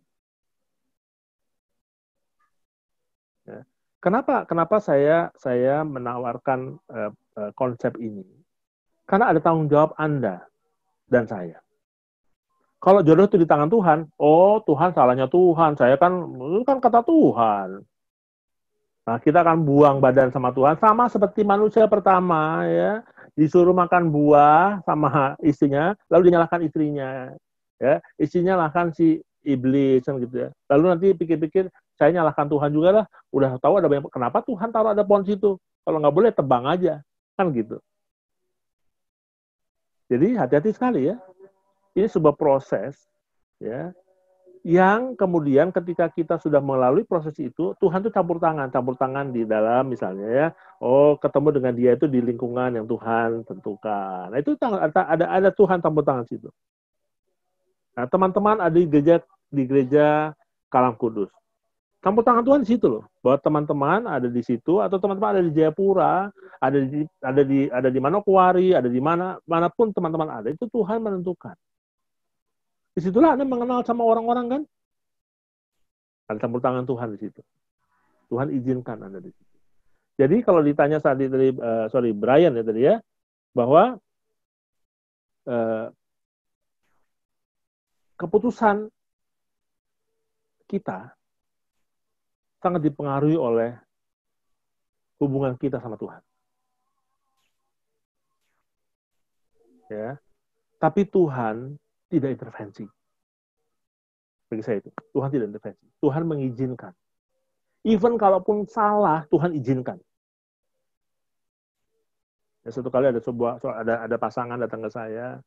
Ya. Kenapa saya menawarkan konsep ini? Karena ada tanggung jawab Anda dan saya. Kalau jodoh itu di tangan Tuhan, oh Tuhan salahnya Tuhan, saya kan itu kan kata Tuhan. Nah, kita akan buang badan sama Tuhan, sama seperti manusia pertama ya, disuruh makan buah sama istrinya, lalu dinyalahkan istrinya, ya, istrinya nyalahkan si iblis kan gitu ya. Lalu nanti pikir-pikir saya nyalahkan Tuhan juga lah, udah tahu ada banyak, kenapa Tuhan taruh ada pohon situ? Kalau nggak boleh tebang aja, kan gitu. Jadi hati-hati sekali ya. Ini sebuah proses ya yang kemudian ketika kita sudah melalui proses itu, Tuhan itu campur tangan di dalam misalnya ya, oh ketemu dengan dia itu di lingkungan yang Tuhan tentukan. Nah itu ada Tuhan campur tangan situ. Nah teman-teman ada di gereja Kalam Kudus, campur tangan Tuhan di situ loh. Bahwa teman-teman ada di situ atau teman-teman ada di Jayapura, ada di Manokwari, ada di manapun teman-teman ada, itu Tuhan menentukan. Disitulah Anda mengenal sama orang-orang kan? Ada campur tangan Tuhan di situ. Tuhan izinkan Anda di situ. Jadi kalau ditanya tadi Brian ya tadi ya, bahwa keputusan kita sangat dipengaruhi oleh hubungan kita sama Tuhan. Ya. Tapi Tuhan tidak intervensi. Bagi saya itu, Tuhan tidak intervensi. Tuhan mengizinkan. Even kalaupun salah, Tuhan izinkan. Ya, satu kali ada pasangan datang ke saya,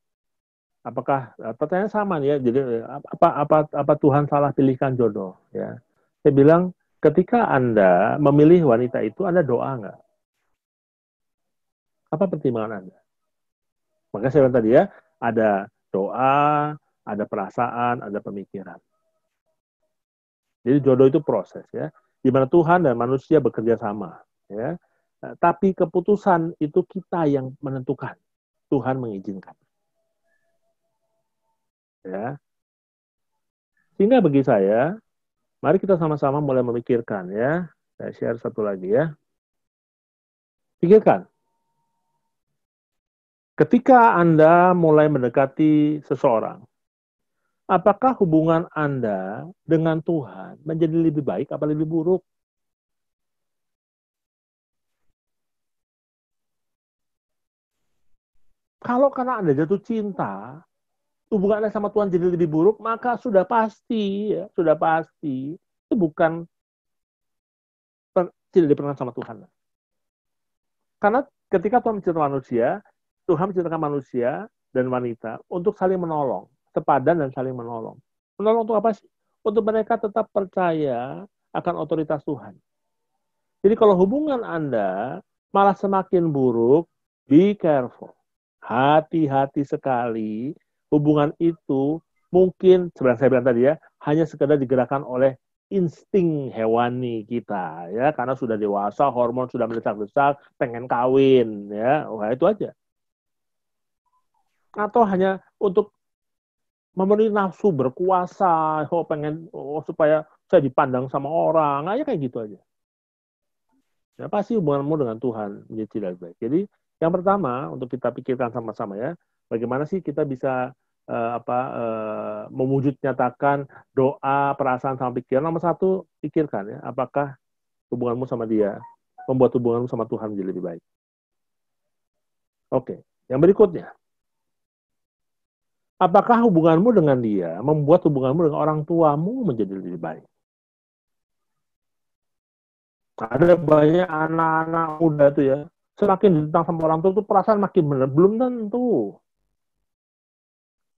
apakah pertanyaan sama nih ya, jadi apa Tuhan salah pilihkan jodoh ya? Saya bilang ketika Anda memilih wanita itu, Anda doa nggak? Apa pertimbangan Anda? Maka saya bilang tadi ya, ada doa, ada perasaan, ada pemikiran. Jadi jodoh itu proses ya, di mana Tuhan dan manusia bekerja sama ya. Tapi keputusan itu kita yang menentukan. Tuhan mengizinkan. Ya. Sehingga bagi saya, mari kita sama-sama mulai memikirkan ya. Saya share satu lagi ya. Pikirkan. Ketika Anda mulai mendekati seseorang, apakah hubungan Anda dengan Tuhan menjadi lebih baik atau lebih buruk? Kalau karena Anda jatuh cinta, hubungan Anda sama Tuhan jadi lebih buruk, maka sudah pasti, ya, sudah pasti itu bukan tidak diperkenan sama Tuhan. Karena ketika Tuhan menciptakan manusia dan wanita untuk saling menolong, sepadan dan saling menolong. Menolong itu apa sih? untuk mereka tetap percaya akan otoritas Tuhan. Jadi kalau hubungan Anda malah semakin buruk, be careful. Hati-hati sekali. Hubungan itu mungkin, sebenarnya saya bilang tadi ya, hanya sekedar digerakkan oleh insting hewani kita, ya, karena sudah dewasa, hormon sudah mendesak-desak, pengen kawin, ya, wah itu aja. Atau hanya untuk memenuhi nafsu berkuasa, pengen supaya saya dipandang sama orang, aja kayak gitu aja. Ya, pasti hubunganmu dengan Tuhan menjadi tidak baik. Jadi yang pertama untuk kita pikirkan sama-sama ya, bagaimana sih kita bisa mewujud nyatakan doa, perasaan sama pikiran. Nomor satu, pikirkan ya, apakah hubunganmu sama dia membuat hubunganmu sama Tuhan menjadi lebih baik. Oke, yang berikutnya, apakah hubunganmu dengan dia membuat hubunganmu dengan orang tuamu menjadi lebih baik? Ada banyak anak-anak muda tuh ya, semakin ditentang sama orang tua tuh perasaan makin benar. Belum tentu.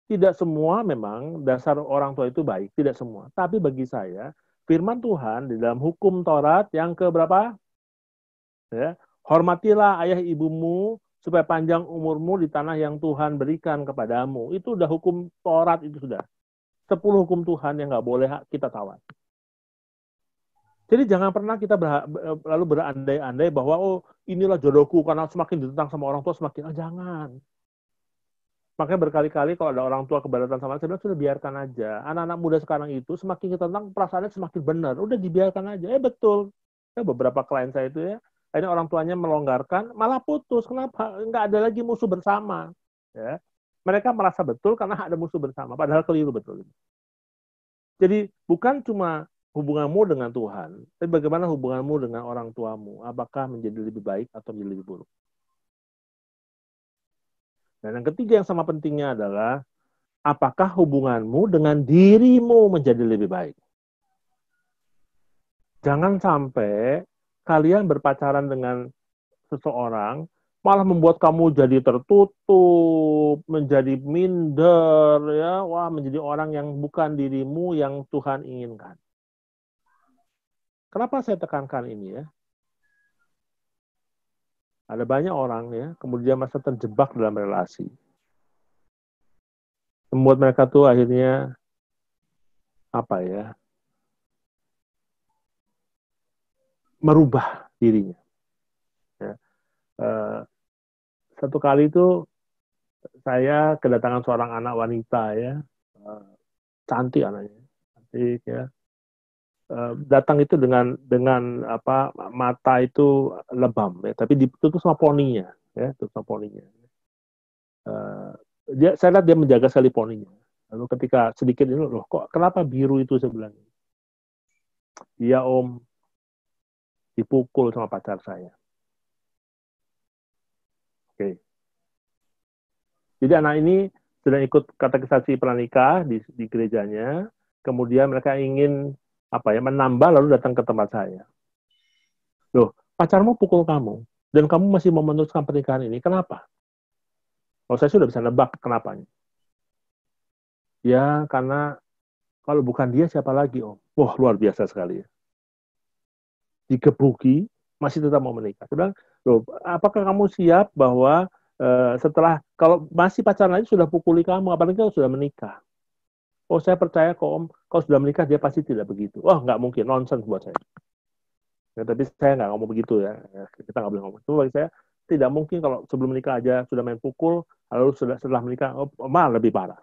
Tidak semua memang dasar orang tua itu baik, tidak semua. Tapi bagi saya, firman Tuhan di dalam hukum Taurat yang keberapa? Ya, hormatilah ayah ibumu supaya panjang umurmu di tanah yang Tuhan berikan kepadamu. Itu udah hukum Taurat, itu sudah. 10 hukum Tuhan yang nggak boleh kita tawar. Jadi jangan pernah kita lalu berandai-andai bahwa oh inilah jodohku karena semakin ditentang sama orang tua semakin jangan. Makanya berkali-kali kalau ada orang tua keberatan sama saya bilang sudah biarkan aja. Anak-anak muda sekarang itu semakin kita tentang perasaannya semakin benar. Udah dibiarkan aja. Betul. Ya, beberapa klien saya itu ya, akhirnya orang tuanya melonggarkan, malah putus. Kenapa? Nggak ada lagi musuh bersama. Ya. Mereka merasa betul karena ada musuh bersama. Padahal keliru betul. Jadi bukan cuma hubunganmu dengan Tuhan, tapi bagaimana hubunganmu dengan orang tuamu. Apakah menjadi lebih baik atau menjadi lebih buruk? Dan yang ketiga yang sama pentingnya adalah apakah hubunganmu dengan dirimu menjadi lebih baik? Jangan sampai kalian berpacaran dengan seseorang malah membuat kamu jadi tertutup, menjadi minder, ya, wah menjadi orang yang bukan dirimu yang Tuhan inginkan. Kenapa saya tekankan ini ya? Ada banyak orang ya, kemudian masa terjebak dalam relasi. Membuat mereka tuh akhirnya apa ya? Merubah dirinya. Ya. Satu kali itu saya kedatangan seorang anak wanita ya, cantik anaknya, cantik ya. Datang itu dengan apa mata itu lebam ya, tapi ditutup sama poninya ya, tutup sama poninya. Uh, saya lihat dia menjaga sekali poninya. Lalu ketika sedikit ini loh, kok kenapa biru itu saya bilang. Iya om, dipukul sama pacar saya. Oke. Jadi anak ini sedang ikut katekisasi pranikah di gerejanya, kemudian mereka ingin apa ya menambah lalu datang ke tempat saya. Loh, pacarmu pukul kamu dan kamu masih mau meneruskan pernikahan ini, kenapa? Oh, saya sudah bisa nebak kenapanya. Ya, karena kalau bukan dia siapa lagi, Om? Wah, luar biasa sekali ya. Digebuki, masih tetap mau menikah. Saya bilang, loh, apakah kamu siap bahwa setelah, kalau masih pacaran lagi sudah pukuli kamu, apalagi kalau sudah menikah? Oh, saya percaya kok, Om, kalau sudah menikah dia pasti tidak begitu. Oh, nggak mungkin, nonsense buat saya. Ya, tapi saya nggak ngomong begitu ya. Kita nggak boleh ngomong. Itu bagi saya tidak mungkin kalau sebelum menikah aja sudah main pukul, lalu setelah menikah malah lebih parah.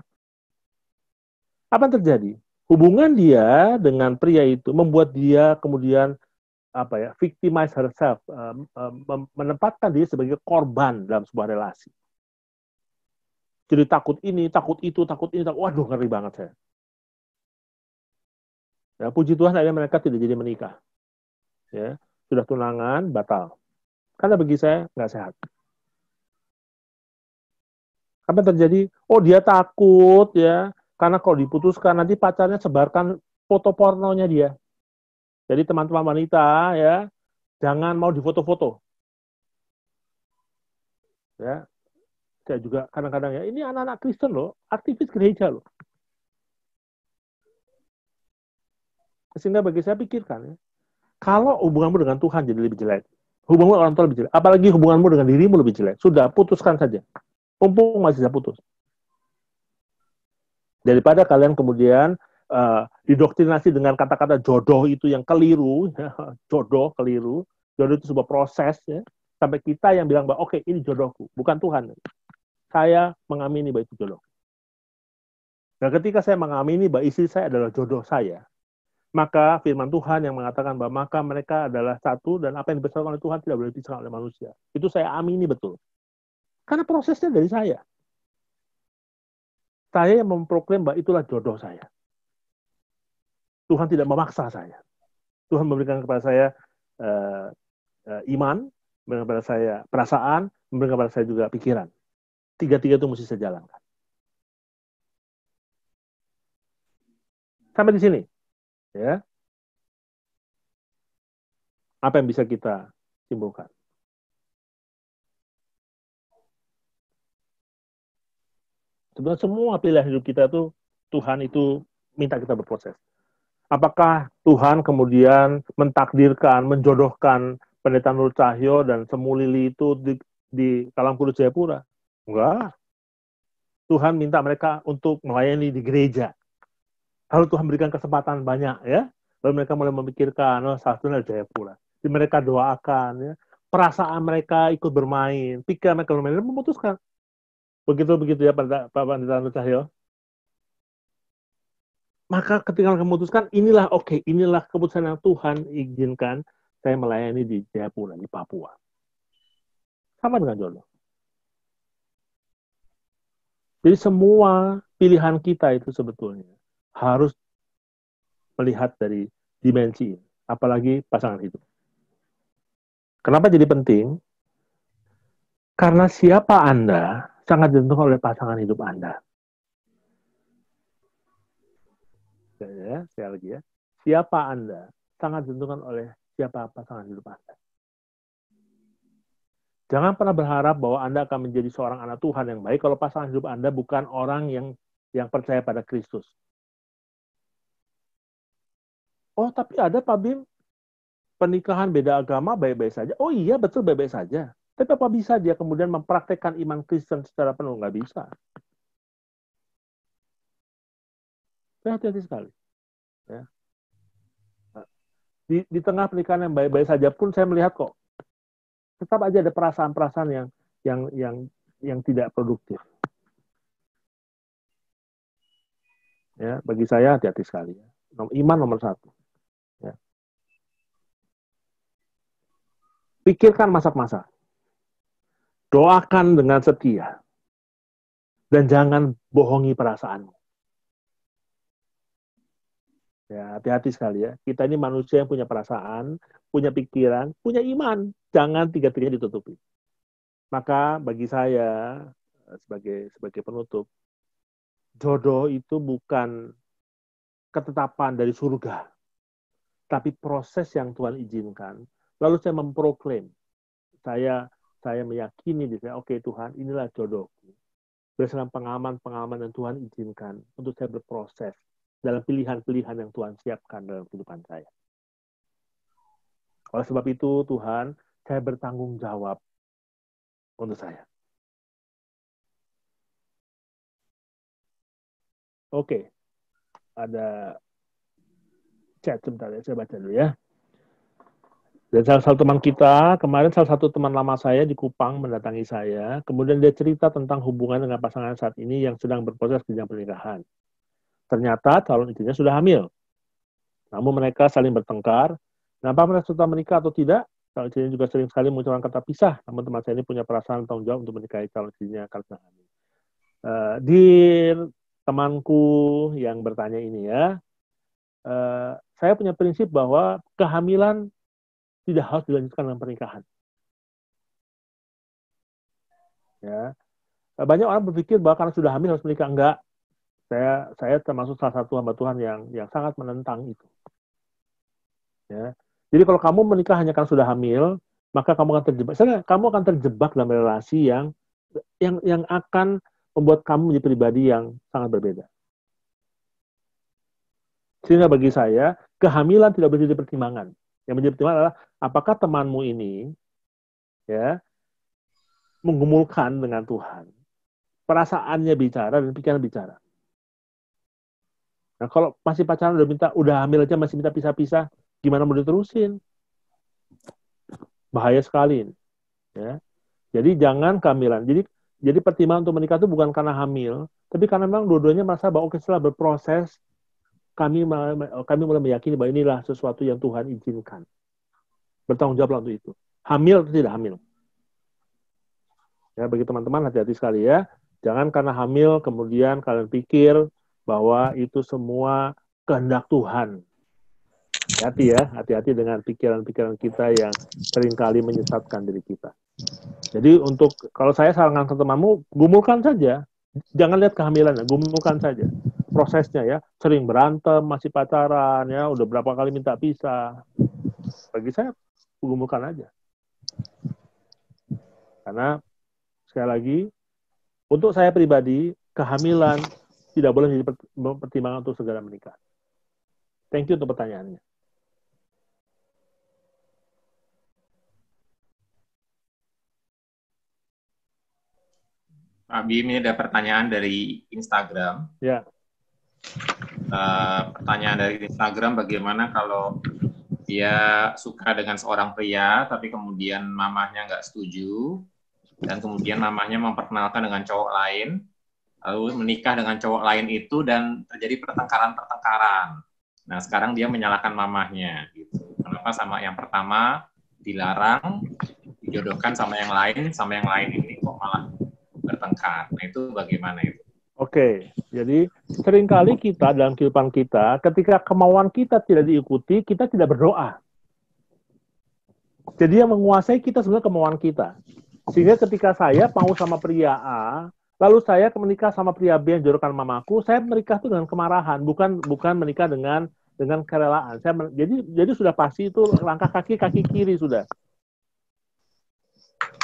Apa yang terjadi? Hubungan dia dengan pria itu membuat dia kemudian apa ya victimize herself, menempatkan dia sebagai korban dalam sebuah relasi. Jadi takut ini, takut itu, takut ini, takut, waduh ngeri banget saya. Ya, puji Tuhan akhirnya mereka tidak jadi menikah. Ya, sudah tunangan batal. Karena bagi saya nggak sehat. Apa yang terjadi? Oh dia takut ya, karena kalau diputuskan nanti pacarnya sebarkan foto pornonya dia. Jadi teman-teman wanita ya, jangan mau difoto-foto. Ya, saya juga kadang-kadang ya, ini anak-anak Kristen loh, aktivis gereja loh. Sehingga bagi saya pikirkan, ya, kalau hubunganmu dengan Tuhan jadi lebih jelek, hubunganmu dengan orang tua lebih jelek, apalagi hubunganmu dengan dirimu lebih jelek, sudah putuskan saja. Mumpung masih bisa putus. Daripada kalian kemudian didoktrinasi dengan kata-kata jodoh itu yang keliru, ya, jodoh keliru, jodoh itu sebuah proses, ya, sampai kita yang bilang bahwa oke, ini jodohku, bukan Tuhan. Saya mengamini bahwa itu jodoh. Dan ketika saya mengamini bahwa istri saya adalah jodoh saya, maka firman Tuhan yang mengatakan bahwa maka mereka adalah satu dan apa yang dibesarkan oleh Tuhan tidak boleh dipisahkan oleh manusia. Itu saya amini betul. Karena prosesnya dari saya. Saya yang memproklaim bahwa itulah jodoh saya. Tuhan tidak memaksa saya. Tuhan memberikan kepada saya iman, memberikan kepada saya perasaan, memberikan kepada saya juga pikiran. Tiga-tiga itu mesti saya jalankan. Sampai di sini, ya. Apa yang bisa kita simpulkan? Sebenarnya semua pilihan hidup kita tuh Tuhan itu minta kita berproses. Apakah Tuhan kemudian mentakdirkan, menjodohkan Pendeta Nur Cahyo dan Semu Lili itu di Kalam Kudus Jayapura? Enggak. Tuhan minta mereka untuk melayani di gereja. Lalu Tuhan berikan kesempatan banyak, ya. Lalu mereka mulai memikirkan, oh satunya Jayapura. Jadi mereka doakan, ya. Perasaan mereka ikut bermain, pikiran mereka bermain, dan memutuskan. Begitu ya Pak Pendeta Nur Cahyo. Maka ketika memutuskan, inilah oke, inilah keputusan yang Tuhan izinkan saya melayani di Jayapura, di Papua. Sama dengan jodoh. Jadi semua pilihan kita itu sebetulnya harus melihat dari dimensi ini, apalagi pasangan hidup. Kenapa jadi penting? Karena siapa Anda sangat ditentukan oleh pasangan hidup Anda. Ya, sekali lagi ya. Siapa Anda sangat ditentukan oleh siapa pasangan hidup Anda. Jangan pernah berharap bahwa Anda akan menjadi seorang anak Tuhan yang baik kalau pasangan hidup Anda bukan orang yang percaya pada Kristus. Oh, tapi ada Pak Bim, pernikahan beda agama baik-baik saja. Oh iya, betul baik-baik saja. Tapi apa bisa dia kemudian mempraktekkan iman Kristen secara penuh? Nggak bisa. Hati-hati sekali. Ya. Di tengah pernikahan yang baik-baik saja pun saya melihat kok tetap aja ada perasaan-perasaan yang tidak produktif. Ya, bagi saya hati-hati sekali. Iman nomor satu. Ya. Pikirkan masak-masak. Doakan dengan setia. Dan jangan bohongi perasaanmu. Ya, hati-hati sekali ya. Kita ini manusia yang punya perasaan, punya pikiran, punya iman. Jangan tiga-tiganya ditutupi. Maka bagi saya sebagai penutup, jodoh itu bukan ketetapan dari surga, tapi proses yang Tuhan izinkan. Lalu saya memproklaim, saya meyakini di saya, oke Tuhan, inilah jodohku. Berdasarkan pengalaman-pengalaman yang Tuhan izinkan untuk saya berproses dalam pilihan-pilihan yang Tuhan siapkan dalam kehidupan saya. Oleh sebab itu, Tuhan, saya bertanggung jawab untuk saya. Oke, ada chat sebentar ya, saya baca dulu ya. Dan salah satu teman kita, kemarin salah satu teman lama saya di Kupang mendatangi saya, kemudian dia cerita tentang hubungan dengan pasangan saat ini yang sedang berproses jenjang pernikahan. Ternyata calon istrinya sudah hamil. Namun mereka saling bertengkar. Kenapa mereka sudah menikah atau tidak? Calon istrinya juga sering sekali mengucapkan kata pisah. Namun teman saya ini punya perasaan tanggung jawab untuk menikahi calon istrinya karena hamil. Di temanku yang bertanya ini ya, saya punya prinsip bahwa kehamilan tidak harus dilanjutkan dengan pernikahan. Ya, banyak orang berpikir bahwa karena sudah hamil harus menikah. Enggak. Saya termasuk salah satu hamba Tuhan yang sangat menentang itu. Ya. Jadi kalau kamu menikah hanya karena sudah hamil, maka kamu akan terjebak. Kamu akan terjebak dalam relasi yang akan membuat kamu menjadi pribadi yang sangat berbeda. Sehingga bagi saya, kehamilan tidak menjadi pertimbangan. Yang menjadi pertimbangan adalah apakah temanmu ini ya menggumulkan dengan Tuhan. Perasaannya bicara dan pikiran bicara. Nah, kalau masih pacaran udah hamil aja masih minta pisah-pisah, gimana mau diterusin? Bahaya sekali. Ya. Jadi jangan kehamilan. Jadi pertimbangan untuk menikah itu bukan karena hamil, tapi karena memang dua-duanya merasa bahwa oke, setelah berproses, kami mulai meyakini bahwa inilah sesuatu yang Tuhan izinkan. Bertanggung jawab untuk itu. Hamil atau tidak hamil. Ya, bagi teman-teman hati-hati sekali ya. Jangan karena hamil kemudian kalian pikir bahwa itu semua kehendak Tuhan. Hati-hati ya, hati-hati dengan pikiran-pikiran kita yang seringkali menyesatkan diri kita. Jadi kalau saya sarankan ke temanmu, gumulkan saja. Jangan lihat kehamilannya, gumulkan saja. Prosesnya ya, sering berantem, masih pacaran, ya, udah berapa kali minta pisah. Bagi saya, gumulkan aja. Karena, sekali lagi, untuk saya pribadi, kehamilan tidak boleh menjadi pertimbangan untuk segera menikah. Thank you untuk pertanyaannya. Pak Bim, ini ada pertanyaan dari Instagram. Ya. Pertanyaan dari Instagram, bagaimana kalau dia suka dengan seorang pria, tapi kemudian mamahnya nggak setuju, dan kemudian mamahnya memperkenalkan dengan cowok lain, lalu menikah dengan cowok lain itu, dan terjadi pertengkaran-pertengkaran. Nah, sekarang dia menyalahkan mamahnya. Gitu. Kenapa sama yang pertama dilarang, dijodohkan sama yang lain ini kok malah bertengkar. Nah, itu bagaimana itu? Oke, jadi seringkali kita dalam kehidupan kita, ketika kemauan kita tidak diikuti, kita tidak berdoa. Jadi yang menguasai kita sebenarnya kemauan kita. Sehingga ketika saya mau sama pria A, lalu saya menikah sama pria B yang jodohkan mamaku, saya menikah itu dengan kemarahan, bukan menikah dengan kerelaan. Jadi sudah pasti itu langkah kaki kiri sudah.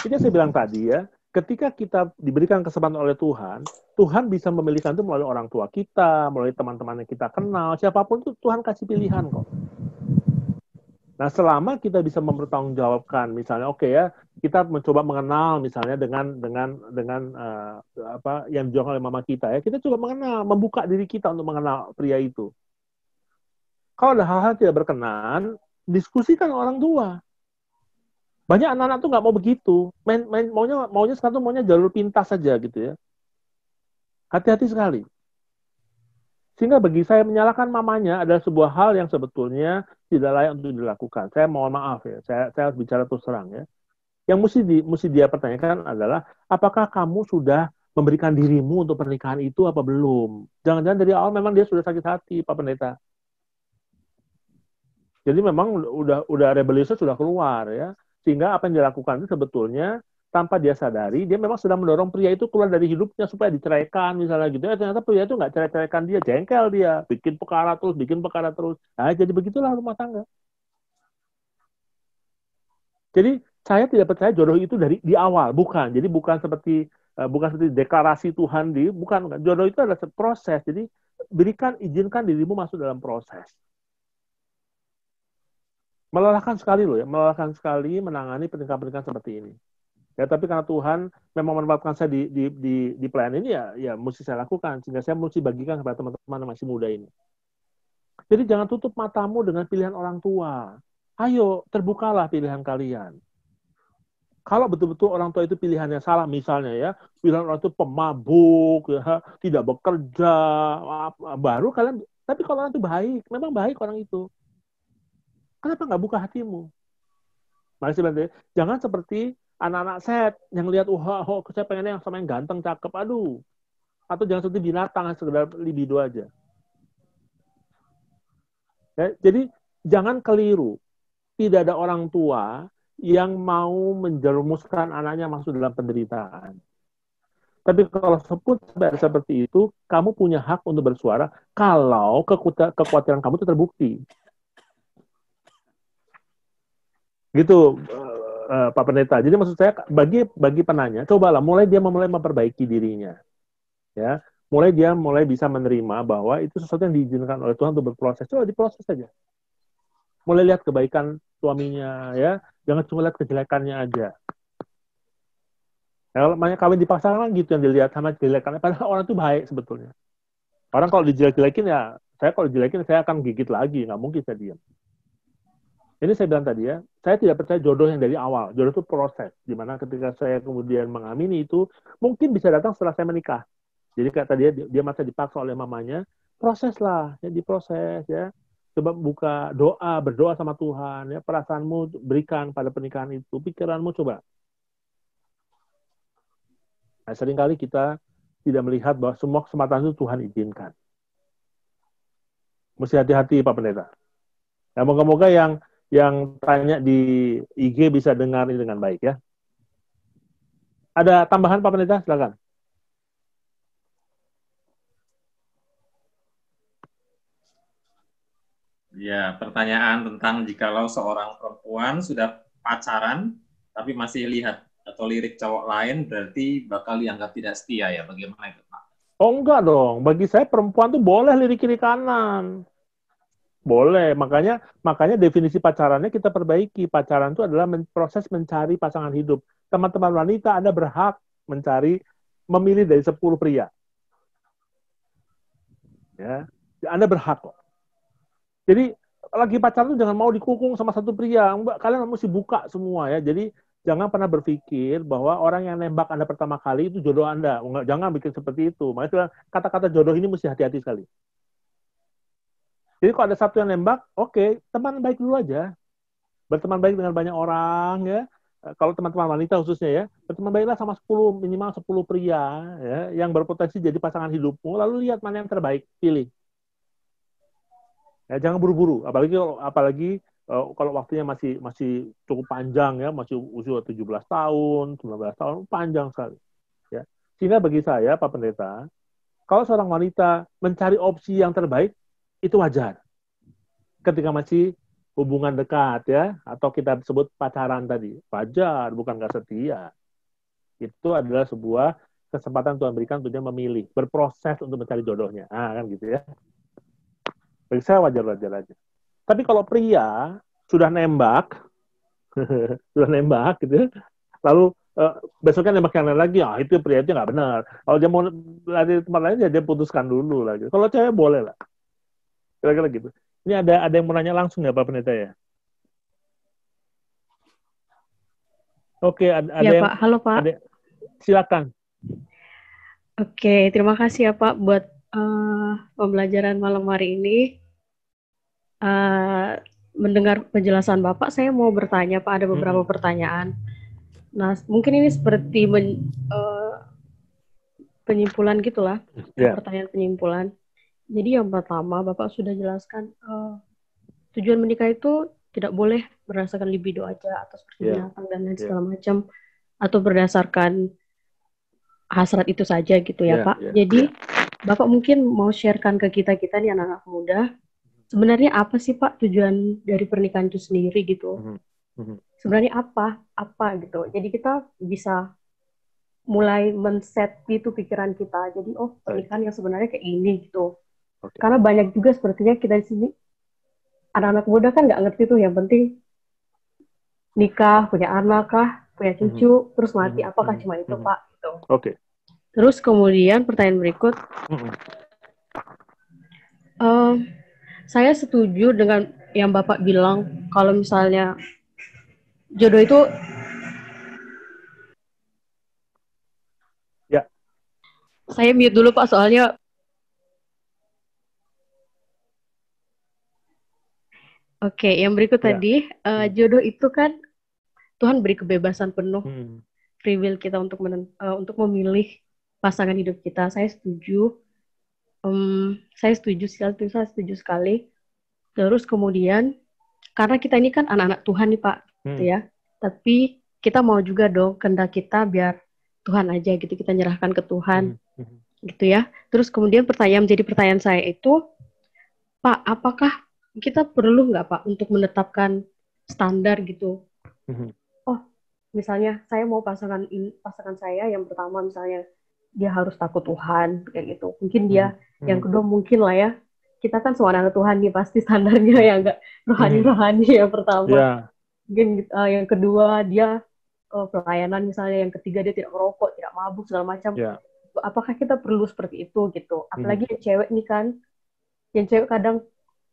Jadi saya bilang tadi ya, ketika kita diberikan kesempatan oleh Tuhan, Tuhan bisa memilihkan itu melalui orang tua kita, melalui teman-teman yang kita kenal, siapapun itu Tuhan kasih pilihan kok. Nah, selama kita bisa mempertanggungjawabkan, misalnya, oke ya, kita mencoba mengenal misalnya dengan apa yang dijual oleh mama kita ya, kita coba mengenal, membuka diri kita untuk mengenal pria itu. Kalau ada hal-hal tidak berkenan, diskusikan orang tua. Banyak anak-anak tuh nggak mau begitu, maunya sekarang tuh maunya jalur pintas saja gitu ya. Hati-hati sekali. Sehingga bagi saya menyalahkan mamanya adalah sebuah hal yang sebetulnya tidak layak untuk dilakukan. Saya mohon maaf ya, saya harus bicara terus terang ya. Yang mesti dia pertanyakan adalah apakah kamu sudah memberikan dirimu untuk pernikahan itu apa belum? Jangan-jangan dari awal memang dia sudah sakit hati, Pak Pendeta. Jadi memang udah rebellious sudah keluar ya. Sehingga apa yang dilakukan itu sebetulnya tanpa dia sadari, dia memang sedang mendorong pria itu keluar dari hidupnya supaya diceraikan misalnya gitu. Ternyata pria itu nggak cerai-ceraikan dia, jengkel dia, bikin perkara terus. Nah, jadi begitulah rumah tangga. Jadi saya tidak percaya jodoh itu dari di awal, bukan. Jadi bukan seperti deklarasi Tuhan bukan. Jodoh itu adalah proses. Jadi izinkan dirimu masuk dalam proses. Melelahkan sekali loh ya, melelahkan sekali menangani pernikahan-pernikahan seperti ini. Ya, tapi karena Tuhan memang menempatkan saya di pelayanan ini ya mesti saya lakukan sehingga saya mesti bagikan kepada teman-teman yang masih muda ini. Jadi jangan tutup matamu dengan pilihan orang tua. Ayo, terbukalah pilihan kalian. Kalau betul-betul orang tua itu pilihannya salah, misalnya ya, pilihan orang itu pemabuk, ya, tidak bekerja, baru kalian. Tapi kalau orang itu baik, memang baik orang itu. Kenapa nggak buka hatimu? Makanya jangan seperti anak-anak set yang lihat, saya pengennya yang sama yang ganteng, cakep, aduh. Atau jangan seperti binatang, sekedar libido aja. Ya, jadi jangan keliru. Tidak ada orang tua yang mau menjerumuskan anaknya masuk dalam penderitaan. Tapi kalau seperti itu, kamu punya hak untuk bersuara kalau kekhawatiran kamu itu terbukti. Gitu, Pak Pendeta. Jadi maksud saya bagi penanya, cobalah mulai memperbaiki dirinya. Ya, mulai bisa menerima bahwa itu sesuatu yang diizinkan oleh Tuhan untuk berproses. Coba diproses saja. mulai lihat kebaikan suaminya ya, jangan cuma lihat kejelekannya aja. Ya, kalau banyak kawin dipaksa kan gitu yang dilihat sama kejelekannya, padahal orang itu baik sebetulnya. Orang kalau dijelek-jelekin ya, saya kalau dijelekin saya akan gigit lagi, nggak mungkin saya diam. Ini saya bilang tadi ya, saya tidak percaya jodoh yang dari awal. Jodoh itu proses, dimana ketika saya kemudian mengamini itu, mungkin bisa datang setelah saya menikah. Jadi kayak tadi dia masa dipaksa oleh mamanya, proses lah, ya diproses ya. Coba buka doa, berdoa sama Tuhan, ya perasaanmu berikan pada pernikahan itu, pikiranmu coba. Nah, seringkali kita tidak melihat bahwa semua kesempatan itu Tuhan izinkan. Mesti hati-hati Pak Pendeta. Nah, moga-moga yang tanya di IG bisa dengar ini dengan baik ya. Ada tambahan Pak Pendeta? Silakan. Ya, pertanyaan tentang jikalau seorang perempuan sudah pacaran tapi masih lihat atau lirik cowok lain, berarti bakal dianggap tidak setia ya? Bagaimana itu, Pak? Oh enggak dong, bagi saya perempuan tuh boleh lirik kiri kanan. Boleh, makanya definisi pacarannya kita perbaiki. Pacaran itu adalah proses mencari pasangan hidup. Teman-teman wanita, Anda berhak memilih dari 10 pria. Ya, Anda berhak kok. Jadi lagi pacaran itu jangan mau dikukung sama satu pria. Mbak, kalian mesti buka semua ya. Jadi jangan pernah berpikir bahwa orang yang nembak Anda pertama kali itu jodoh Anda. Enggak, jangan bikin seperti itu. Makanya kata-kata jodoh ini mesti hati-hati sekali. Jadi kalau ada satu yang nembak, oke, teman baik dulu aja. Berteman baik dengan banyak orang ya. Kalau teman-teman wanita khususnya ya, berteman baiklah sama 10 minimal 10 pria ya yang berpotensi jadi pasangan hidupmu, lalu lihat mana yang terbaik, pilih. Ya, jangan buru-buru, apalagi kalau waktunya masih cukup panjang ya, masih usia 17 tahun, 19 tahun, panjang sekali ya. Sehingga bagi saya Pak Pendeta, kalau seorang wanita mencari opsi yang terbaik itu wajar. Ketika masih hubungan dekat ya, atau kita sebut pacaran tadi, wajar, bukan nggak setia. Itu adalah sebuah kesempatan Tuhan berikan untuk dia memilih, berproses untuk mencari jodohnya. Nah, kan gitu ya. Bagi saya wajar-wajar aja. Tapi kalau pria sudah nembak, sudah nembak gitu ya, lalu besoknya nembak yang lain lagi, itu pria itu nggak benar. Kalau dia mau lari di tempat lain, ya dia putuskan dulu lagi. Kalau cewek boleh lah. Kira-kira gitu. Ini ada yang mau nanya langsung ya Pak Pendeta ya? Oke, ada Ya yang Pak, halo Pak. Silakan. Oke, terima kasih ya Pak buat pembelajaran malam hari ini. Mendengar penjelasan Bapak, saya mau bertanya Pak, ada beberapa pertanyaan. Nah, mungkin ini seperti penyimpulan gitulah, pertanyaan penyimpulan. Jadi yang pertama, Bapak sudah jelaskan tujuan menikah itu tidak boleh berdasarkan libido aja atau seperti binatang dan lain segala macam, atau berdasarkan hasrat itu saja gitu ya Pak. Jadi Bapak mungkin mau sharekan ke kita nih anak-anak muda, sebenarnya apa sih Pak tujuan dari pernikahan itu sendiri gitu? Sebenarnya apa gitu. Jadi kita bisa mulai men-set itu pikiran kita. Jadi pernikahan yang sebenarnya kayak ini gitu. Karena banyak juga sepertinya kita di sini anak-anak muda kan nggak ngerti tuh, yang penting nikah, punya anak kah, punya cucu, terus mati. Apakah cuma itu Pak? Gitu. Oke. Terus kemudian pertanyaan berikut, saya setuju dengan yang Bapak bilang kalau misalnya jodoh itu ya. Saya mute dulu Pak soalnya. Oke, yang berikut tadi jodoh itu kan Tuhan beri kebebasan penuh, free will kita untuk memilih pasangan hidup kita. Saya setuju. Saya setuju sekali. Terus kemudian karena kita ini kan anak-anak Tuhan nih Pak, gitu ya. Tapi kita mau juga dong kehendak kita biar Tuhan aja gitu, kita nyerahkan ke Tuhan, gitu ya. Terus kemudian menjadi pertanyaan saya itu, Pak, apakah kita perlu nggak Pak untuk menetapkan standar gitu? Misalnya saya mau pasangan saya yang pertama misalnya dia harus takut Tuhan kayak gitu. Mungkin dia yang kedua mungkin lah ya kita kan semua anak Tuhan nih, pasti standarnya yang nggak rohani-rohani yang pertama. Mungkin yang kedua dia pelayanan misalnya, yang ketiga dia tidak merokok, tidak mabuk segala macam. Apakah kita perlu seperti itu gitu? Apalagi yang cewek nih kan, yang cewek kadang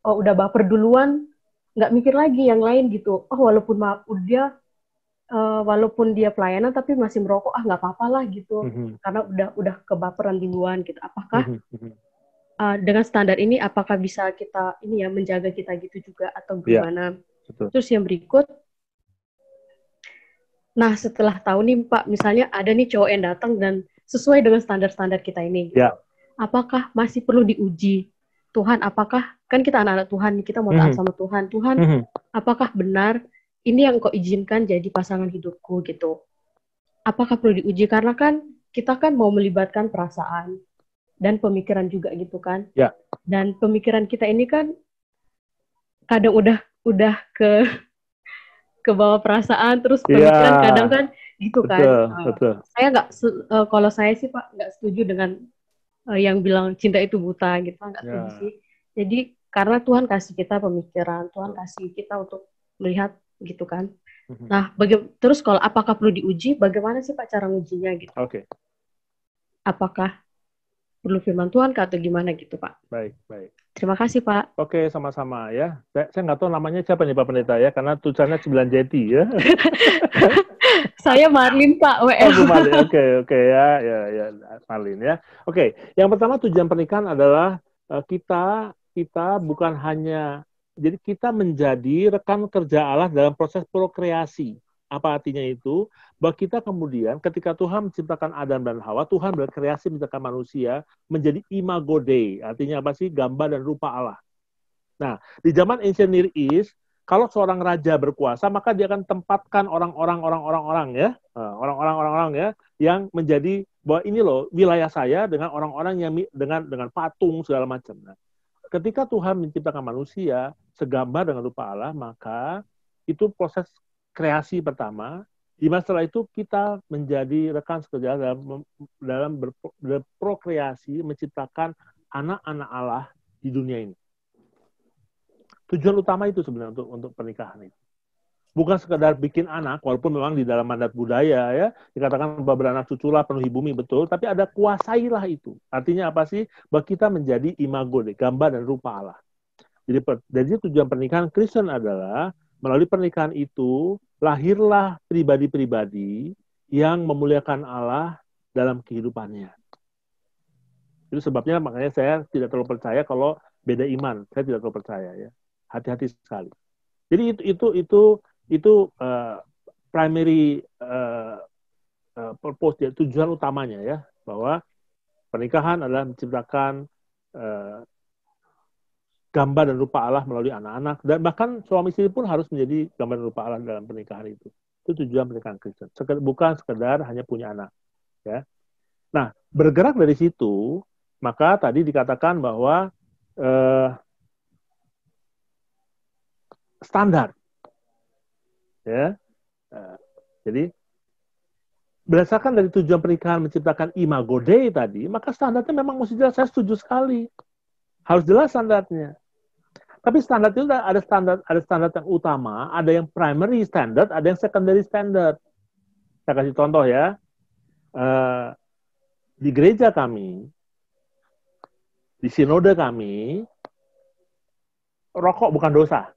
udah baper duluan, nggak mikir lagi yang lain gitu. Walaupun dia pelayanan tapi masih merokok, nggak apa-apa lah gitu, karena udah kebaperan duluan gitu. Apakah dengan standar ini, apakah bisa kita ini ya menjaga kita gitu juga atau gimana? Terus yang berikut, nah setelah tahu nih Pak, misalnya ada nih cowok yang datang dan sesuai dengan standar-standar kita ini, gitu. Apakah masih perlu diuji? Tuhan, apakah, kan kita anak-anak Tuhan, kita mau taat sama Tuhan. Tuhan, apakah benar ini yang Engkau izinkan jadi pasangan hidupku gitu? Apakah perlu diuji? Karena kan kita kan mau melibatkan perasaan dan pemikiran juga gitu kan. Dan pemikiran kita ini kan kadang udah ke bawah perasaan, terus pemikiran kadang kan gitu kan. Betul. Saya kalau saya sih Pak nggak setuju dengan yang bilang cinta itu buta gitu, nggak setuju sih. Jadi karena Tuhan kasih kita pemikiran, Tuhan kasih kita untuk melihat gitu kan. Nah, terus kalau apakah perlu diuji? Bagaimana sih Pak cara ngujinya gitu? Apakah perlu firman Tuhan atau gimana gitu Pak? Baik. Terima kasih Pak. Oke, sama-sama ya. Saya nggak tahu namanya siapa nih Pak Pendeta ya, karena tulisannya 9 Jeti ya. Saya Marlin Pak, WL. Bu Marlin. Oke ya, Marlin ya. Oke, yang pertama tujuan pernikahan adalah kita bukan hanya, jadi kita menjadi rekan kerja Allah dalam proses prokreasi. Apa artinya itu? Bahwa kita kemudian ketika Tuhan menciptakan Adam dan Hawa, Tuhan berkreasi menciptakan manusia menjadi imago Dei. Artinya apa sih? Gambar dan rupa Allah. Nah, di zaman Ancient Near East, kalau seorang raja berkuasa, maka dia akan tempatkan orang-orang ya, orang-orang ya, yang menjadi bahwa ini loh wilayah saya dengan orang-orang yang dengan patung segala macam. Nah, ketika Tuhan menciptakan manusia segambar dengan rupa Allah, maka itu proses kreasi pertama. Di mana setelah itu kita menjadi rekan sekerja dalam berprokreasi, menciptakan anak-anak Allah di dunia ini. Tujuan utama itu sebenarnya untuk pernikahan itu. Bukan sekedar bikin anak, walaupun memang di dalam mandat budaya ya dikatakan bahwa beranak cuculah penuhi bumi, betul, tapi ada kuasailah itu. Artinya apa sih? Bahwa kita menjadi imago Dei, gambar dan rupa Allah. Jadi tujuan pernikahan Kristen adalah melalui pernikahan itu lahirlah pribadi-pribadi yang memuliakan Allah dalam kehidupannya. Itu sebabnya makanya saya tidak terlalu percaya kalau beda iman. Saya tidak terlalu percaya ya. Hati-hati sekali. Jadi itu primary purpose, tujuan utamanya ya, bahwa pernikahan adalah menciptakan gambar dan rupa Allah melalui anak-anak, dan bahkan suami istri pun harus menjadi gambar dan rupa Allah dalam pernikahan itu. Itu tujuan pernikahan Kristen. Bukan sekedar hanya punya anak. Ya. Nah, bergerak dari situ, maka tadi dikatakan bahwa standar, ya. Jadi berdasarkan dari tujuan pernikahan menciptakan imago Dei tadi, maka standarnya memang mesti jelas. Saya setuju sekali, harus jelas standarnya. Tapi standar itu ada standar yang utama, ada yang primary standard, ada yang secondary standard. Saya kasih contoh ya, di gereja kami, di sinode kami, rokok bukan dosa.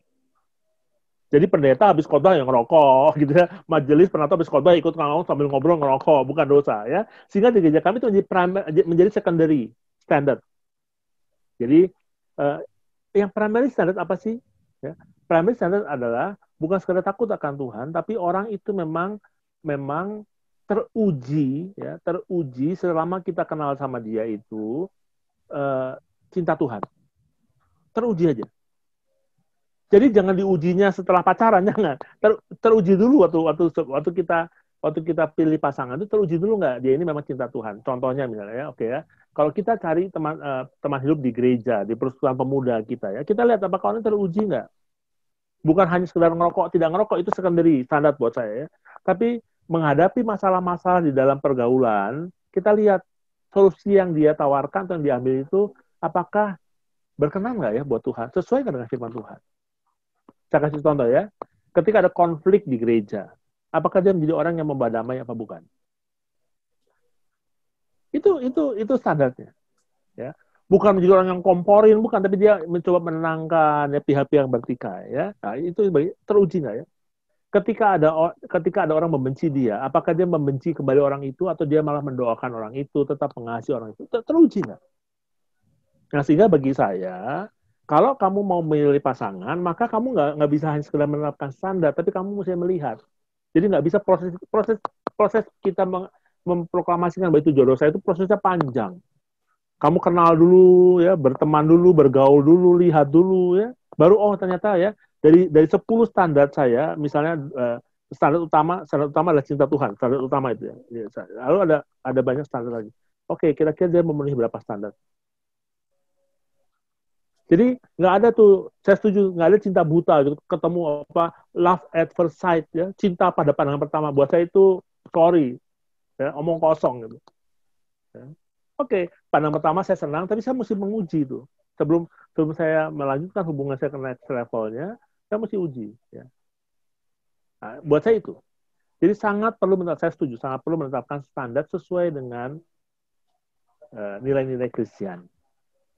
Jadi pendeta habis khotbah yang ngerokok, gitu ya. Majelis penatua habis khotbah ikut ngomong sambil ngobrol ngerokok, bukan dosa, ya. Sehingga di gereja kami itu menjadi secondary standard. Jadi yang primary standard apa sih? Ya. Primary standard adalah bukan sekedar takut akan Tuhan, tapi orang itu memang teruji, ya, teruji selama kita kenal sama dia itu cinta Tuhan. Teruji aja. Jadi jangan diujinya setelah pacaran, jangan. Teruji dulu waktu kita pilih pasangan itu, teruji dulu nggak dia ini memang cinta Tuhan. Contohnya misalnya ya, oke ya. Kalau kita cari teman hidup di gereja, di persekutuan pemuda kita ya, kita lihat apakah orang teruji nggak. Bukan hanya sekedar ngerokok, tidak ngerokok itu secondary standar buat saya ya. Tapi menghadapi masalah-masalah di dalam pergaulan, kita lihat solusi yang dia tawarkan atau yang diambil itu apakah berkenan nggak ya buat Tuhan? Sesuai nggak dengan firman Tuhan? Saya kasih contoh ya. Ketika ada konflik di gereja, apakah dia menjadi orang yang membawa damai apa bukan? Itu standarnya. Ya. Bukan menjadi orang yang komporin, bukan, tapi dia mencoba menenangkan ya, pihak-pihak yang bertikai. Ya. Nah, itu teruji nggak ya? Ketika ada orang membenci dia, apakah dia membenci kembali orang itu atau dia malah mendoakan orang itu, tetap mengasihi orang itu? Teruji nggak? Nah, sehingga bagi saya, kalau kamu mau memilih pasangan, maka kamu nggak bisa hanya sekedar menerapkan standar, tapi kamu mesti melihat. Jadi nggak bisa proses kita memproklamasikan bahwa itu jodoh saya itu prosesnya panjang. Kamu kenal dulu ya, berteman dulu, bergaul dulu, lihat dulu ya. Baru ternyata ya dari 10 standar saya, misalnya standar utama adalah cinta Tuhan, standar utama itu ya. Lalu ada banyak standar lagi. Oke, kira-kira dia memenuhi berapa standar? Jadi nggak ada tuh, saya setuju, nggak ada cinta buta gitu, ketemu love at first sight ya, cinta pada pandangan pertama. Buat saya itu sorry, ya, omong kosong gitu. Ya. Oke, pandangan pertama saya senang, tapi saya mesti menguji itu. Sebelum saya melanjutkan hubungan saya ke next levelnya, saya mesti uji. Ya. Nah, buat saya itu. Jadi sangat perlu menetapkan standar sesuai dengan nilai-nilai Kristen.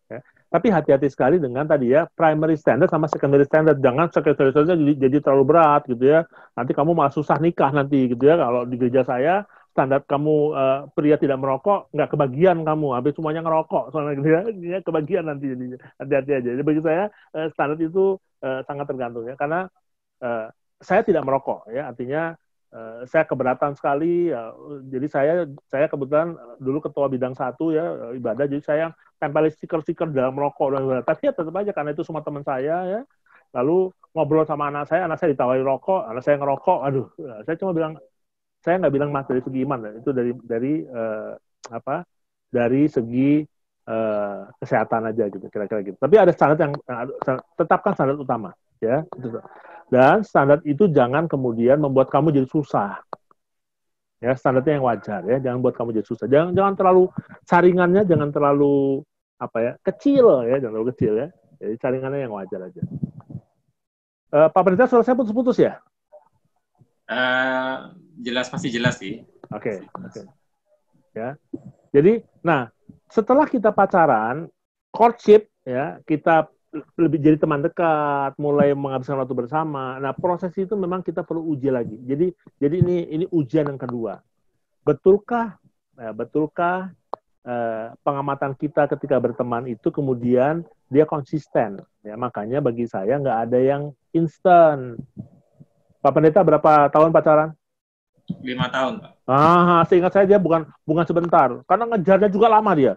Ya. Tapi hati-hati sekali dengan tadi ya, primary standard sama secondary standard. Jangan secondary standard jadi terlalu berat gitu ya. Nanti kamu malah susah nikah nanti gitu ya. Kalau di gereja saya, standar kamu pria tidak merokok, nggak kebagian kamu. Habis semuanya ngerokok. Soalnya gitu ya, kebagian nanti jadinya. Hati-hati aja. Jadi bagi saya, standar itu sangat tergantung ya. Karena saya tidak merokok ya. Artinya, saya keberatan sekali. Ya, jadi saya kebetulan dulu ketua bidang 1 ya, ibadah. Jadi saya tempel stiker-stiker dalam rokok dan tapi ya tetap aja karena itu semua teman saya ya. Lalu ngobrol sama anak saya ditawari rokok, anak saya ngerokok. Aduh, saya cuma bilang, saya nggak bilang mas dari segi iman, itu dari segi kesehatan aja gitu, kira-kira gitu. Tapi ada standar yang tetapkan standar utama ya. Dan standar itu jangan kemudian membuat kamu jadi susah. Ya, standarnya yang wajar ya, jangan buat kamu jadi susah. Jangan terlalu saringannya, jangan terlalu kecil ya, jangan terlalu kecil ya. Jadi saringannya yang wajar aja. Pak Pendeta, suara saya putus-putus ya? Masih jelas sih. Oke. Ya. Jadi, nah setelah kita pacaran, courtship ya, kita lebih jadi teman dekat, mulai menghabiskan waktu bersama. Nah, proses itu memang kita perlu uji lagi. Jadi ini ujian yang kedua. Betulkah pengamatan kita ketika berteman itu kemudian dia konsisten? Ya, makanya bagi saya nggak ada yang instan. Pak Pendeta berapa tahun pacaran? 5 tahun, Pak. Seingat saya dia bukan sebentar, karena ngejarnya juga lama dia.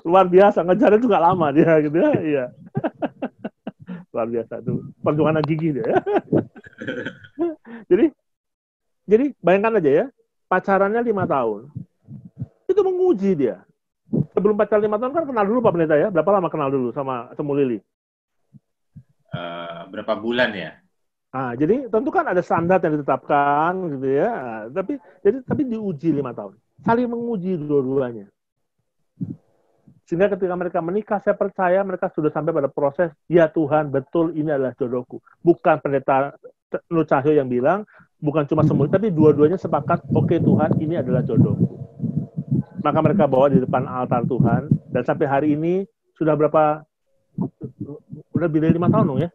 Luar biasa, ngejarnya juga lama dia gitu ya. Iya. Luar biasa tuh, perjuangan gigi dia ya. Jadi bayangkan aja ya, pacarannya 5 tahun. Itu menguji dia. Sebelum pacaran 5 tahun kan kenal dulu Pak Pendeta ya. Berapa lama kenal dulu sama Temu Lili? Berapa bulan ya? Jadi tentu kan ada standar yang ditetapkan gitu ya. Tapi diuji 5 tahun. Saling menguji dua-duanya. Sehingga ketika mereka menikah, saya percaya mereka sudah sampai pada proses, ya Tuhan, betul ini adalah jodohku. Bukan Pendeta Nur Cahyo yang bilang, bukan cuma semua, tapi dua-duanya sepakat, oke Tuhan, ini adalah jodohku. Maka mereka bawa di depan altar Tuhan, dan sampai hari ini sudah berapa? Udah lebih dari 5 tahun dong ya?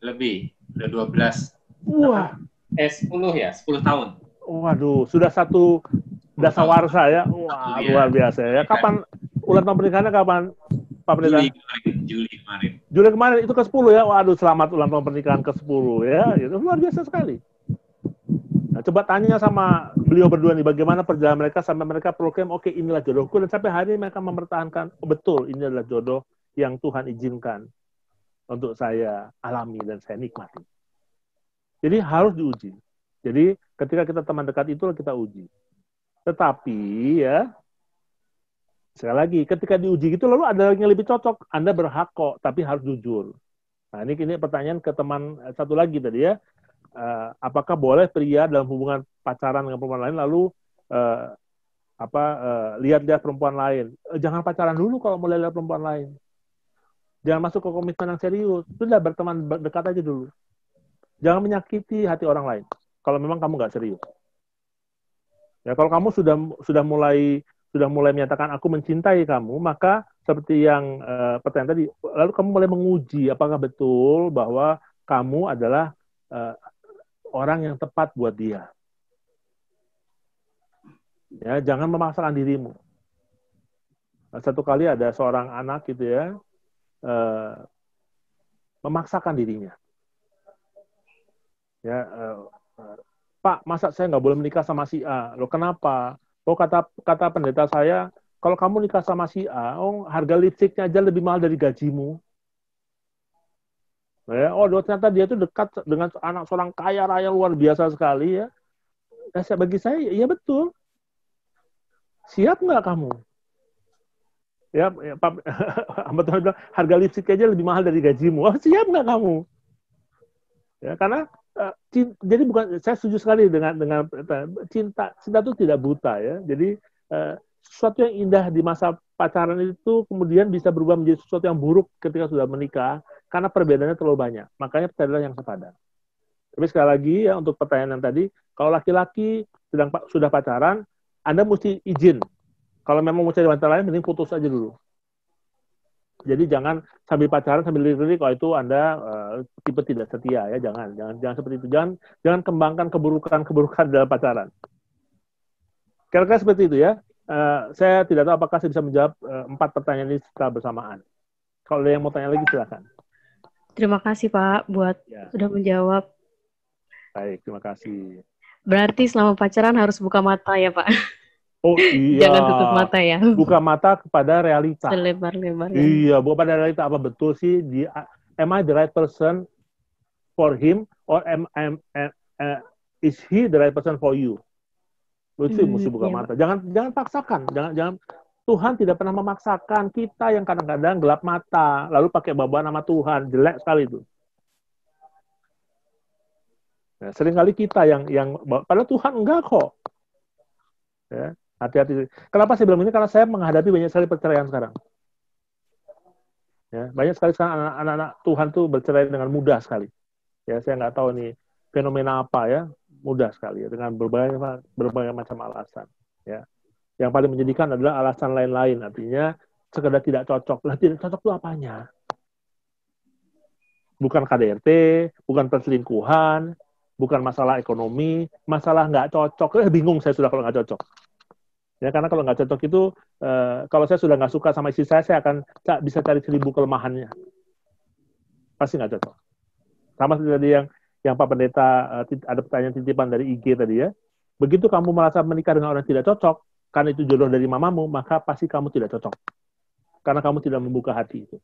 Lebih, udah 12. Wah. 10 ya, 10 tahun. Waduh, sudah satu dasawarsa ya. Wah, luar biasa ya. Kapan ulang tahun pernikahannya kapan, Pak Pendeta? Juli kemarin. Juli kemarin itu ke-10 ya. Waduh, selamat ulang tahun pernikahan ke-10 ya. Itu luar biasa sekali. Nah, coba tanya sama beliau berdua nih, bagaimana perjalanan mereka sampai mereka proklaim, oke, inilah jodohku, dan sampai hari ini mereka mempertahankan, betul, ini adalah jodoh yang Tuhan izinkan untuk saya alami dan saya nikmati. Jadi harus diuji. Jadi ketika kita teman dekat itulah kita uji. Tetapi ya, sekali lagi, ketika diuji gitu lalu ada yang lebih cocok, Anda berhak kok, tapi harus jujur. Nah ini pertanyaan ke teman satu lagi tadi ya, apakah boleh pria dalam hubungan pacaran dengan perempuan lain lalu lihat-lihat perempuan lain. Jangan pacaran dulu kalau mulai lihat perempuan lain. Jangan masuk ke komitmen yang serius. Sudah berteman dekat aja dulu. Jangan menyakiti hati orang lain. Kalau memang kamu nggak serius. Ya, kalau kamu sudah mulai menyatakan aku mencintai kamu, maka seperti yang pertanyaan tadi, lalu kamu mulai menguji apakah betul bahwa kamu adalah orang yang tepat buat dia. Ya, jangan memaksakan dirimu. Satu kali ada seorang anak gitu ya, memaksakan dirinya. Ya, Pak, masa saya nggak boleh menikah sama si A? Loh, kenapa? Oh, kata pendeta saya, kalau kamu nikah sama si A, harga lipstiknya aja lebih mahal dari gajimu. Ya, ternyata dia itu dekat dengan anak seorang kaya raya luar biasa sekali ya. Bagi saya, ya betul. Siap nggak kamu? Ya, Pak, betul bilang harga lipstik aja lebih mahal dari gajimu. Oh, siap nggak kamu? Ya, karena jadi bukan, saya setuju sekali dengan cinta itu tidak buta ya. Jadi sesuatu yang indah di masa pacaran itu kemudian bisa berubah menjadi sesuatu yang buruk ketika sudah menikah karena perbedaannya terlalu banyak. Makanya carilah yang sepadan. Tapi sekali lagi ya, untuk pertanyaan yang tadi, kalau laki-laki sudah pacaran, Anda mesti izin. Kalau memang mau cari wanita lain, mending putus aja dulu. Jadi jangan sambil pacaran sambil lirik, kalau itu Anda tipe tidak setia ya, jangan seperti itu. Jangan kembangkan keburukan dalam pacaran. Kira-kira seperti itu ya. Saya tidak tahu apakah saya bisa menjawab 4 pertanyaan ini secara bersamaan. Kalau ada yang mau tanya lagi silakan. Terima kasih Pak buat sudah menjawab. Baik, terima kasih. Berarti selama pacaran harus buka mata ya Pak. Oh iya. Jangan tutup mata ya. Buka mata kepada realita. Selebar-lebarnya. Iya, buka pada realita apa betul sih? Am I the right person for him or is he the right person for you? Itu mesti buka mata. Jangan paksakan. Jangan. Tuhan tidak pernah memaksakan. Kita yang kadang-kadang gelap mata, lalu pakai bawaan nama Tuhan, jelek sekali itu. Nah, seringkali kita yang padahal Tuhan enggak kok. Ya. Hati-hati. Kenapa saya bilang ini? Karena saya menghadapi banyak sekali perceraian sekarang. Ya, banyak sekali sekarang anak-anak Tuhan tuh bercerai dengan mudah sekali. Ya, saya nggak tahu nih fenomena apa ya, mudah sekali ya, dengan berbagai macam alasan. Ya, yang paling menyedihkan adalah alasan lain-lain. Artinya sekedar tidak cocok. Lah, tidak cocok itu apanya? Bukan KDRT, bukan perselingkuhan, bukan masalah ekonomi, masalah nggak cocok. Bingung saya sudah kalau nggak cocok. Ya, karena kalau nggak cocok itu, kalau saya sudah nggak suka sama istri saya akan bisa cari 1000 kelemahannya. Pasti nggak cocok. Sama seperti tadi yang Pak Pendeta, ada pertanyaan titipan dari IG tadi ya. Begitu kamu merasa menikah dengan orang yang tidak cocok, karena itu jodoh dari mamamu, maka pasti kamu tidak cocok. Karena kamu tidak membuka hati itu.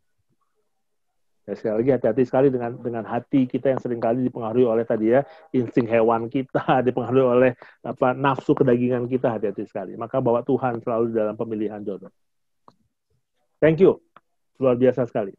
Ya, sekali lagi hati-hati sekali dengan hati kita yang seringkali dipengaruhi oleh tadi ya, insting hewan kita, dipengaruhi oleh nafsu kedagingan kita, hati-hati sekali. Maka bawa Tuhan selalu dalam pemilihan jodoh. Thank you. Luar biasa sekali.